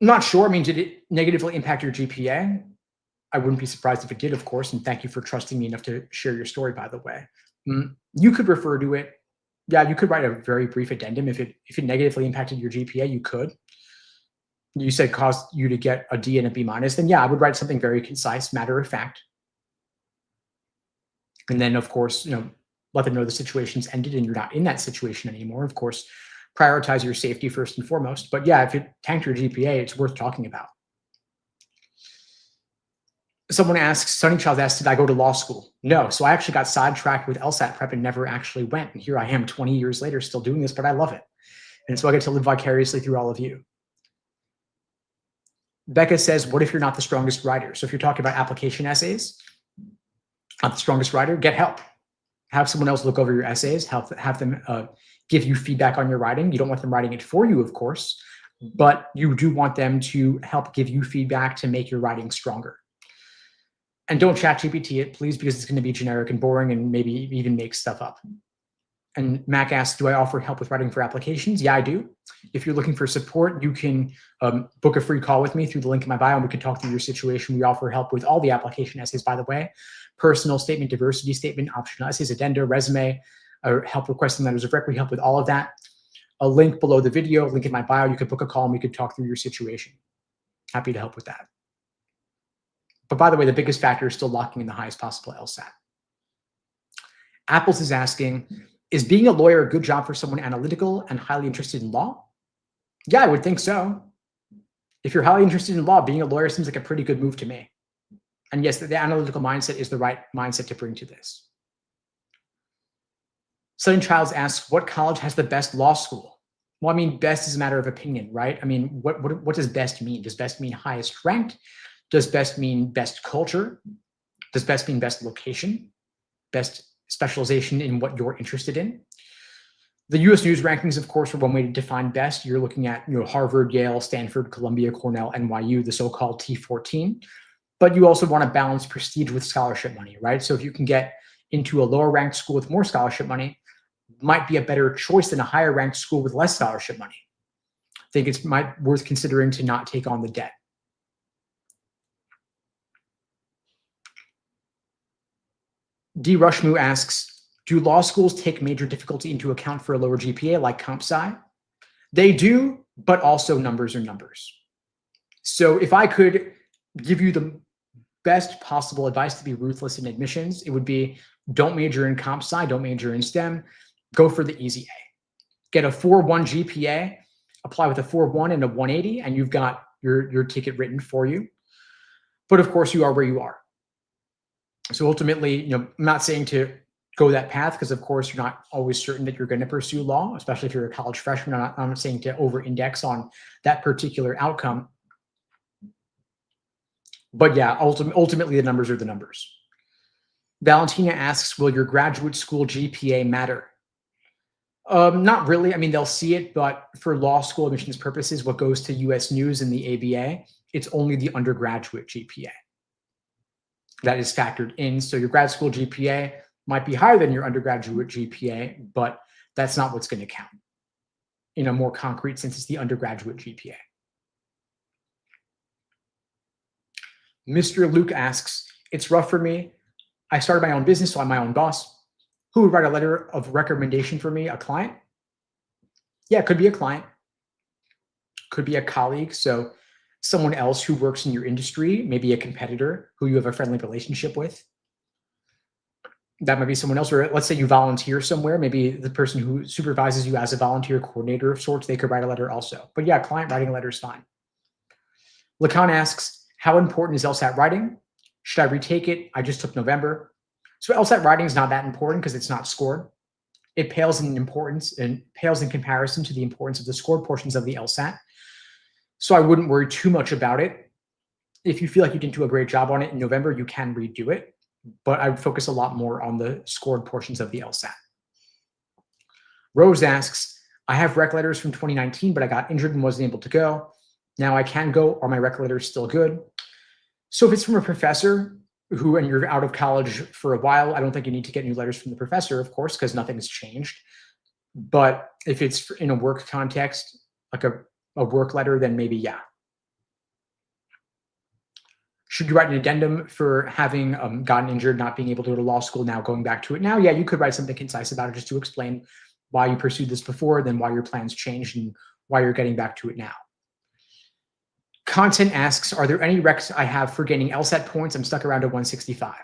Not sure. I mean, did it negatively impact your GPA? I wouldn't be surprised if it did, of course. And thank you for trusting me enough to share your story, by the way. You could refer to it. Yeah, you could write a very brief addendum. If it negatively impacted your GPA, you could. You said caused you to get a D and a B minus, then yeah, I would write something very concise, matter of fact. And then, of course, let them know the situation's ended and you're not in that situation anymore. Of course, prioritize your safety first and foremost. But yeah, if it tanked your GPA, it's worth talking about. Someone asks, Sunnychild asks, did I go to law school? No. So I actually got sidetracked with LSAT prep and never actually went. And here I am 20 years later still doing this, but I love it. And so I get to live vicariously through all of you. Becca says, what if you're not the strongest writer? So if you're talking about application essays, not the strongest writer, get help. Have someone else look over your essays, have them give you feedback on your writing. You don't want them writing it for you, of course, but you do want them to help give you feedback to make your writing stronger. And don't ChatGPT it, please, because it's going to be generic and boring and maybe even make stuff up. And Mac asks, do I offer help with writing for applications? Yeah, I do. If you're looking for support, you can book a free call with me through the link in my bio, and we can talk through your situation. We offer help with all the application essays, by the way: personal statement, diversity statement, optional essays, addenda, resume, or help requesting letters of rec. We help with all of that. A link below the video, link in my bio. You could book a call and we could talk through your situation. Happy to help with that. But by the way, the biggest factor is still locking in the highest possible LSAT. Apples is asking, is being a lawyer a good job for someone analytical and highly interested in law? Yeah, I would think so. If you're highly interested in law, being a lawyer seems like a pretty good move to me. And yes, the analytical mindset is the right mindset to bring to this. Sunny Childs asks, what college has the best law school? Well, I mean, best is a matter of opinion, right? I mean, what does best mean? Does best mean highest ranked? Does best mean best culture? Does best mean best location? Best specialization in what you're interested in? The US News rankings, of course, are one way to define best. You're looking at Harvard, Yale, Stanford, Columbia, Cornell, NYU, the so-called T14. But you also want to balance prestige with scholarship money, right? So if you can get into a lower ranked school with more scholarship money, might be a better choice than a higher ranked school with less scholarship money. I think it's worth considering to not take on the debt. D. Rushmu asks, do law schools take major difficulty into account for a lower GPA like comp sci? They do, but also numbers are numbers. So if I could give you the best possible advice to be ruthless in admissions, it would be don't major in comp sci, don't major in STEM, go for the easy A. Get a 4.1 GPA, apply with a 4.1 and a 180, and you've got your ticket written for you. But of course, you are where you are. So ultimately, I'm not saying to go that path because, of course, you're not always certain that you're going to pursue law, especially if you're a college freshman. I'm not saying to over-index on that particular outcome. But yeah, ultimately, the numbers are the numbers. Valentina asks, will your graduate school GPA matter? Not really. I mean, they'll see it, but for law school admissions purposes, what goes to US News and the ABA, it's only the undergraduate GPA that is factored in. So your grad school GPA might be higher than your undergraduate GPA, but that's not what's going to count. In a more concrete sense, it's the undergraduate GPA. Mr. Luke asks, it's rough for me. I started my own business, so I'm my own boss. Who would write a letter of recommendation for me? A client? Yeah, it could be a client. Could be a colleague. So someone else who works in your industry, maybe a competitor who you have a friendly relationship with. That might be someone else. Or let's say you volunteer somewhere. Maybe the person who supervises you as a volunteer coordinator of sorts, they could write a letter also. But yeah, client writing a letter is fine. Lacan asks, how important is LSAT writing? Should I retake it? I just took November. So LSAT writing is not that important because it's not scored. It pales in importance and pales in comparison to the importance of the scored portions of the LSAT. So I wouldn't worry too much about it. If you feel like you didn't do a great job on it in November, you can redo it. But I would focus a lot more on the scored portions of the LSAT. Rose asks, I have rec letters from 2019, but I got injured and wasn't able to go. Now I can go. Are my rec letters still good? So if it's from a professor and you're out of college for a while, I don't think you need to get new letters from the professor, of course, because nothing's changed. But if it's in a work context, like a work letter, then maybe, yeah. Should you write an addendum for having gotten injured, not being able to go to law school, now going back to it now? Yeah, you could write something concise about it just to explain why you pursued this before, then why your plans changed, and why you're getting back to it now. Content asks, are there any recs I have for gaining LSAT points? I'm stuck around at 165.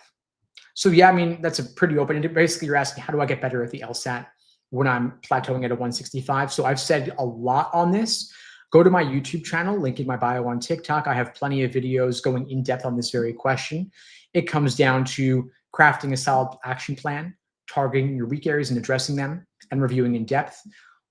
So yeah, I mean, that's a pretty open. Basically, you're asking, how do I get better at the LSAT when I'm plateauing at a 165? So I've said a lot on this. Go to my YouTube channel, link in my bio on TikTok. I have plenty of videos going in depth on this very question. It comes down to crafting a solid action plan, targeting your weak areas and addressing them, and reviewing in depth.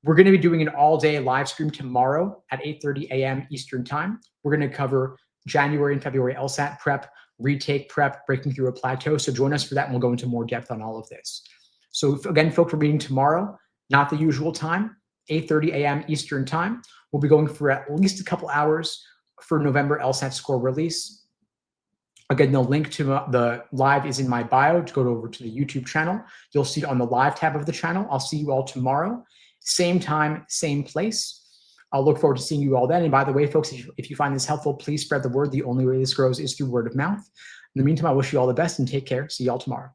We're going to be doing an all-day live stream tomorrow at 8:30 a.m. Eastern time. We're going to cover January and February LSAT prep, retake prep, breaking through a plateau. So join us for that, and we'll go into more depth on all of this. So again, folks, we're meeting tomorrow, not the usual time, 8:30 a.m. Eastern time. We'll be going for at least a couple hours for November LSAT score release. Again, the link to the live is in my bio. To go over to the YouTube channel, you'll see it on the live tab of the channel. I'll see you all tomorrow. Same time, same place. I'll look forward to seeing you all then. And by the way, folks, if you find this helpful, please spread the word. The only way this grows is through word of mouth. In the meantime, I wish you all the best and take care. See you all tomorrow.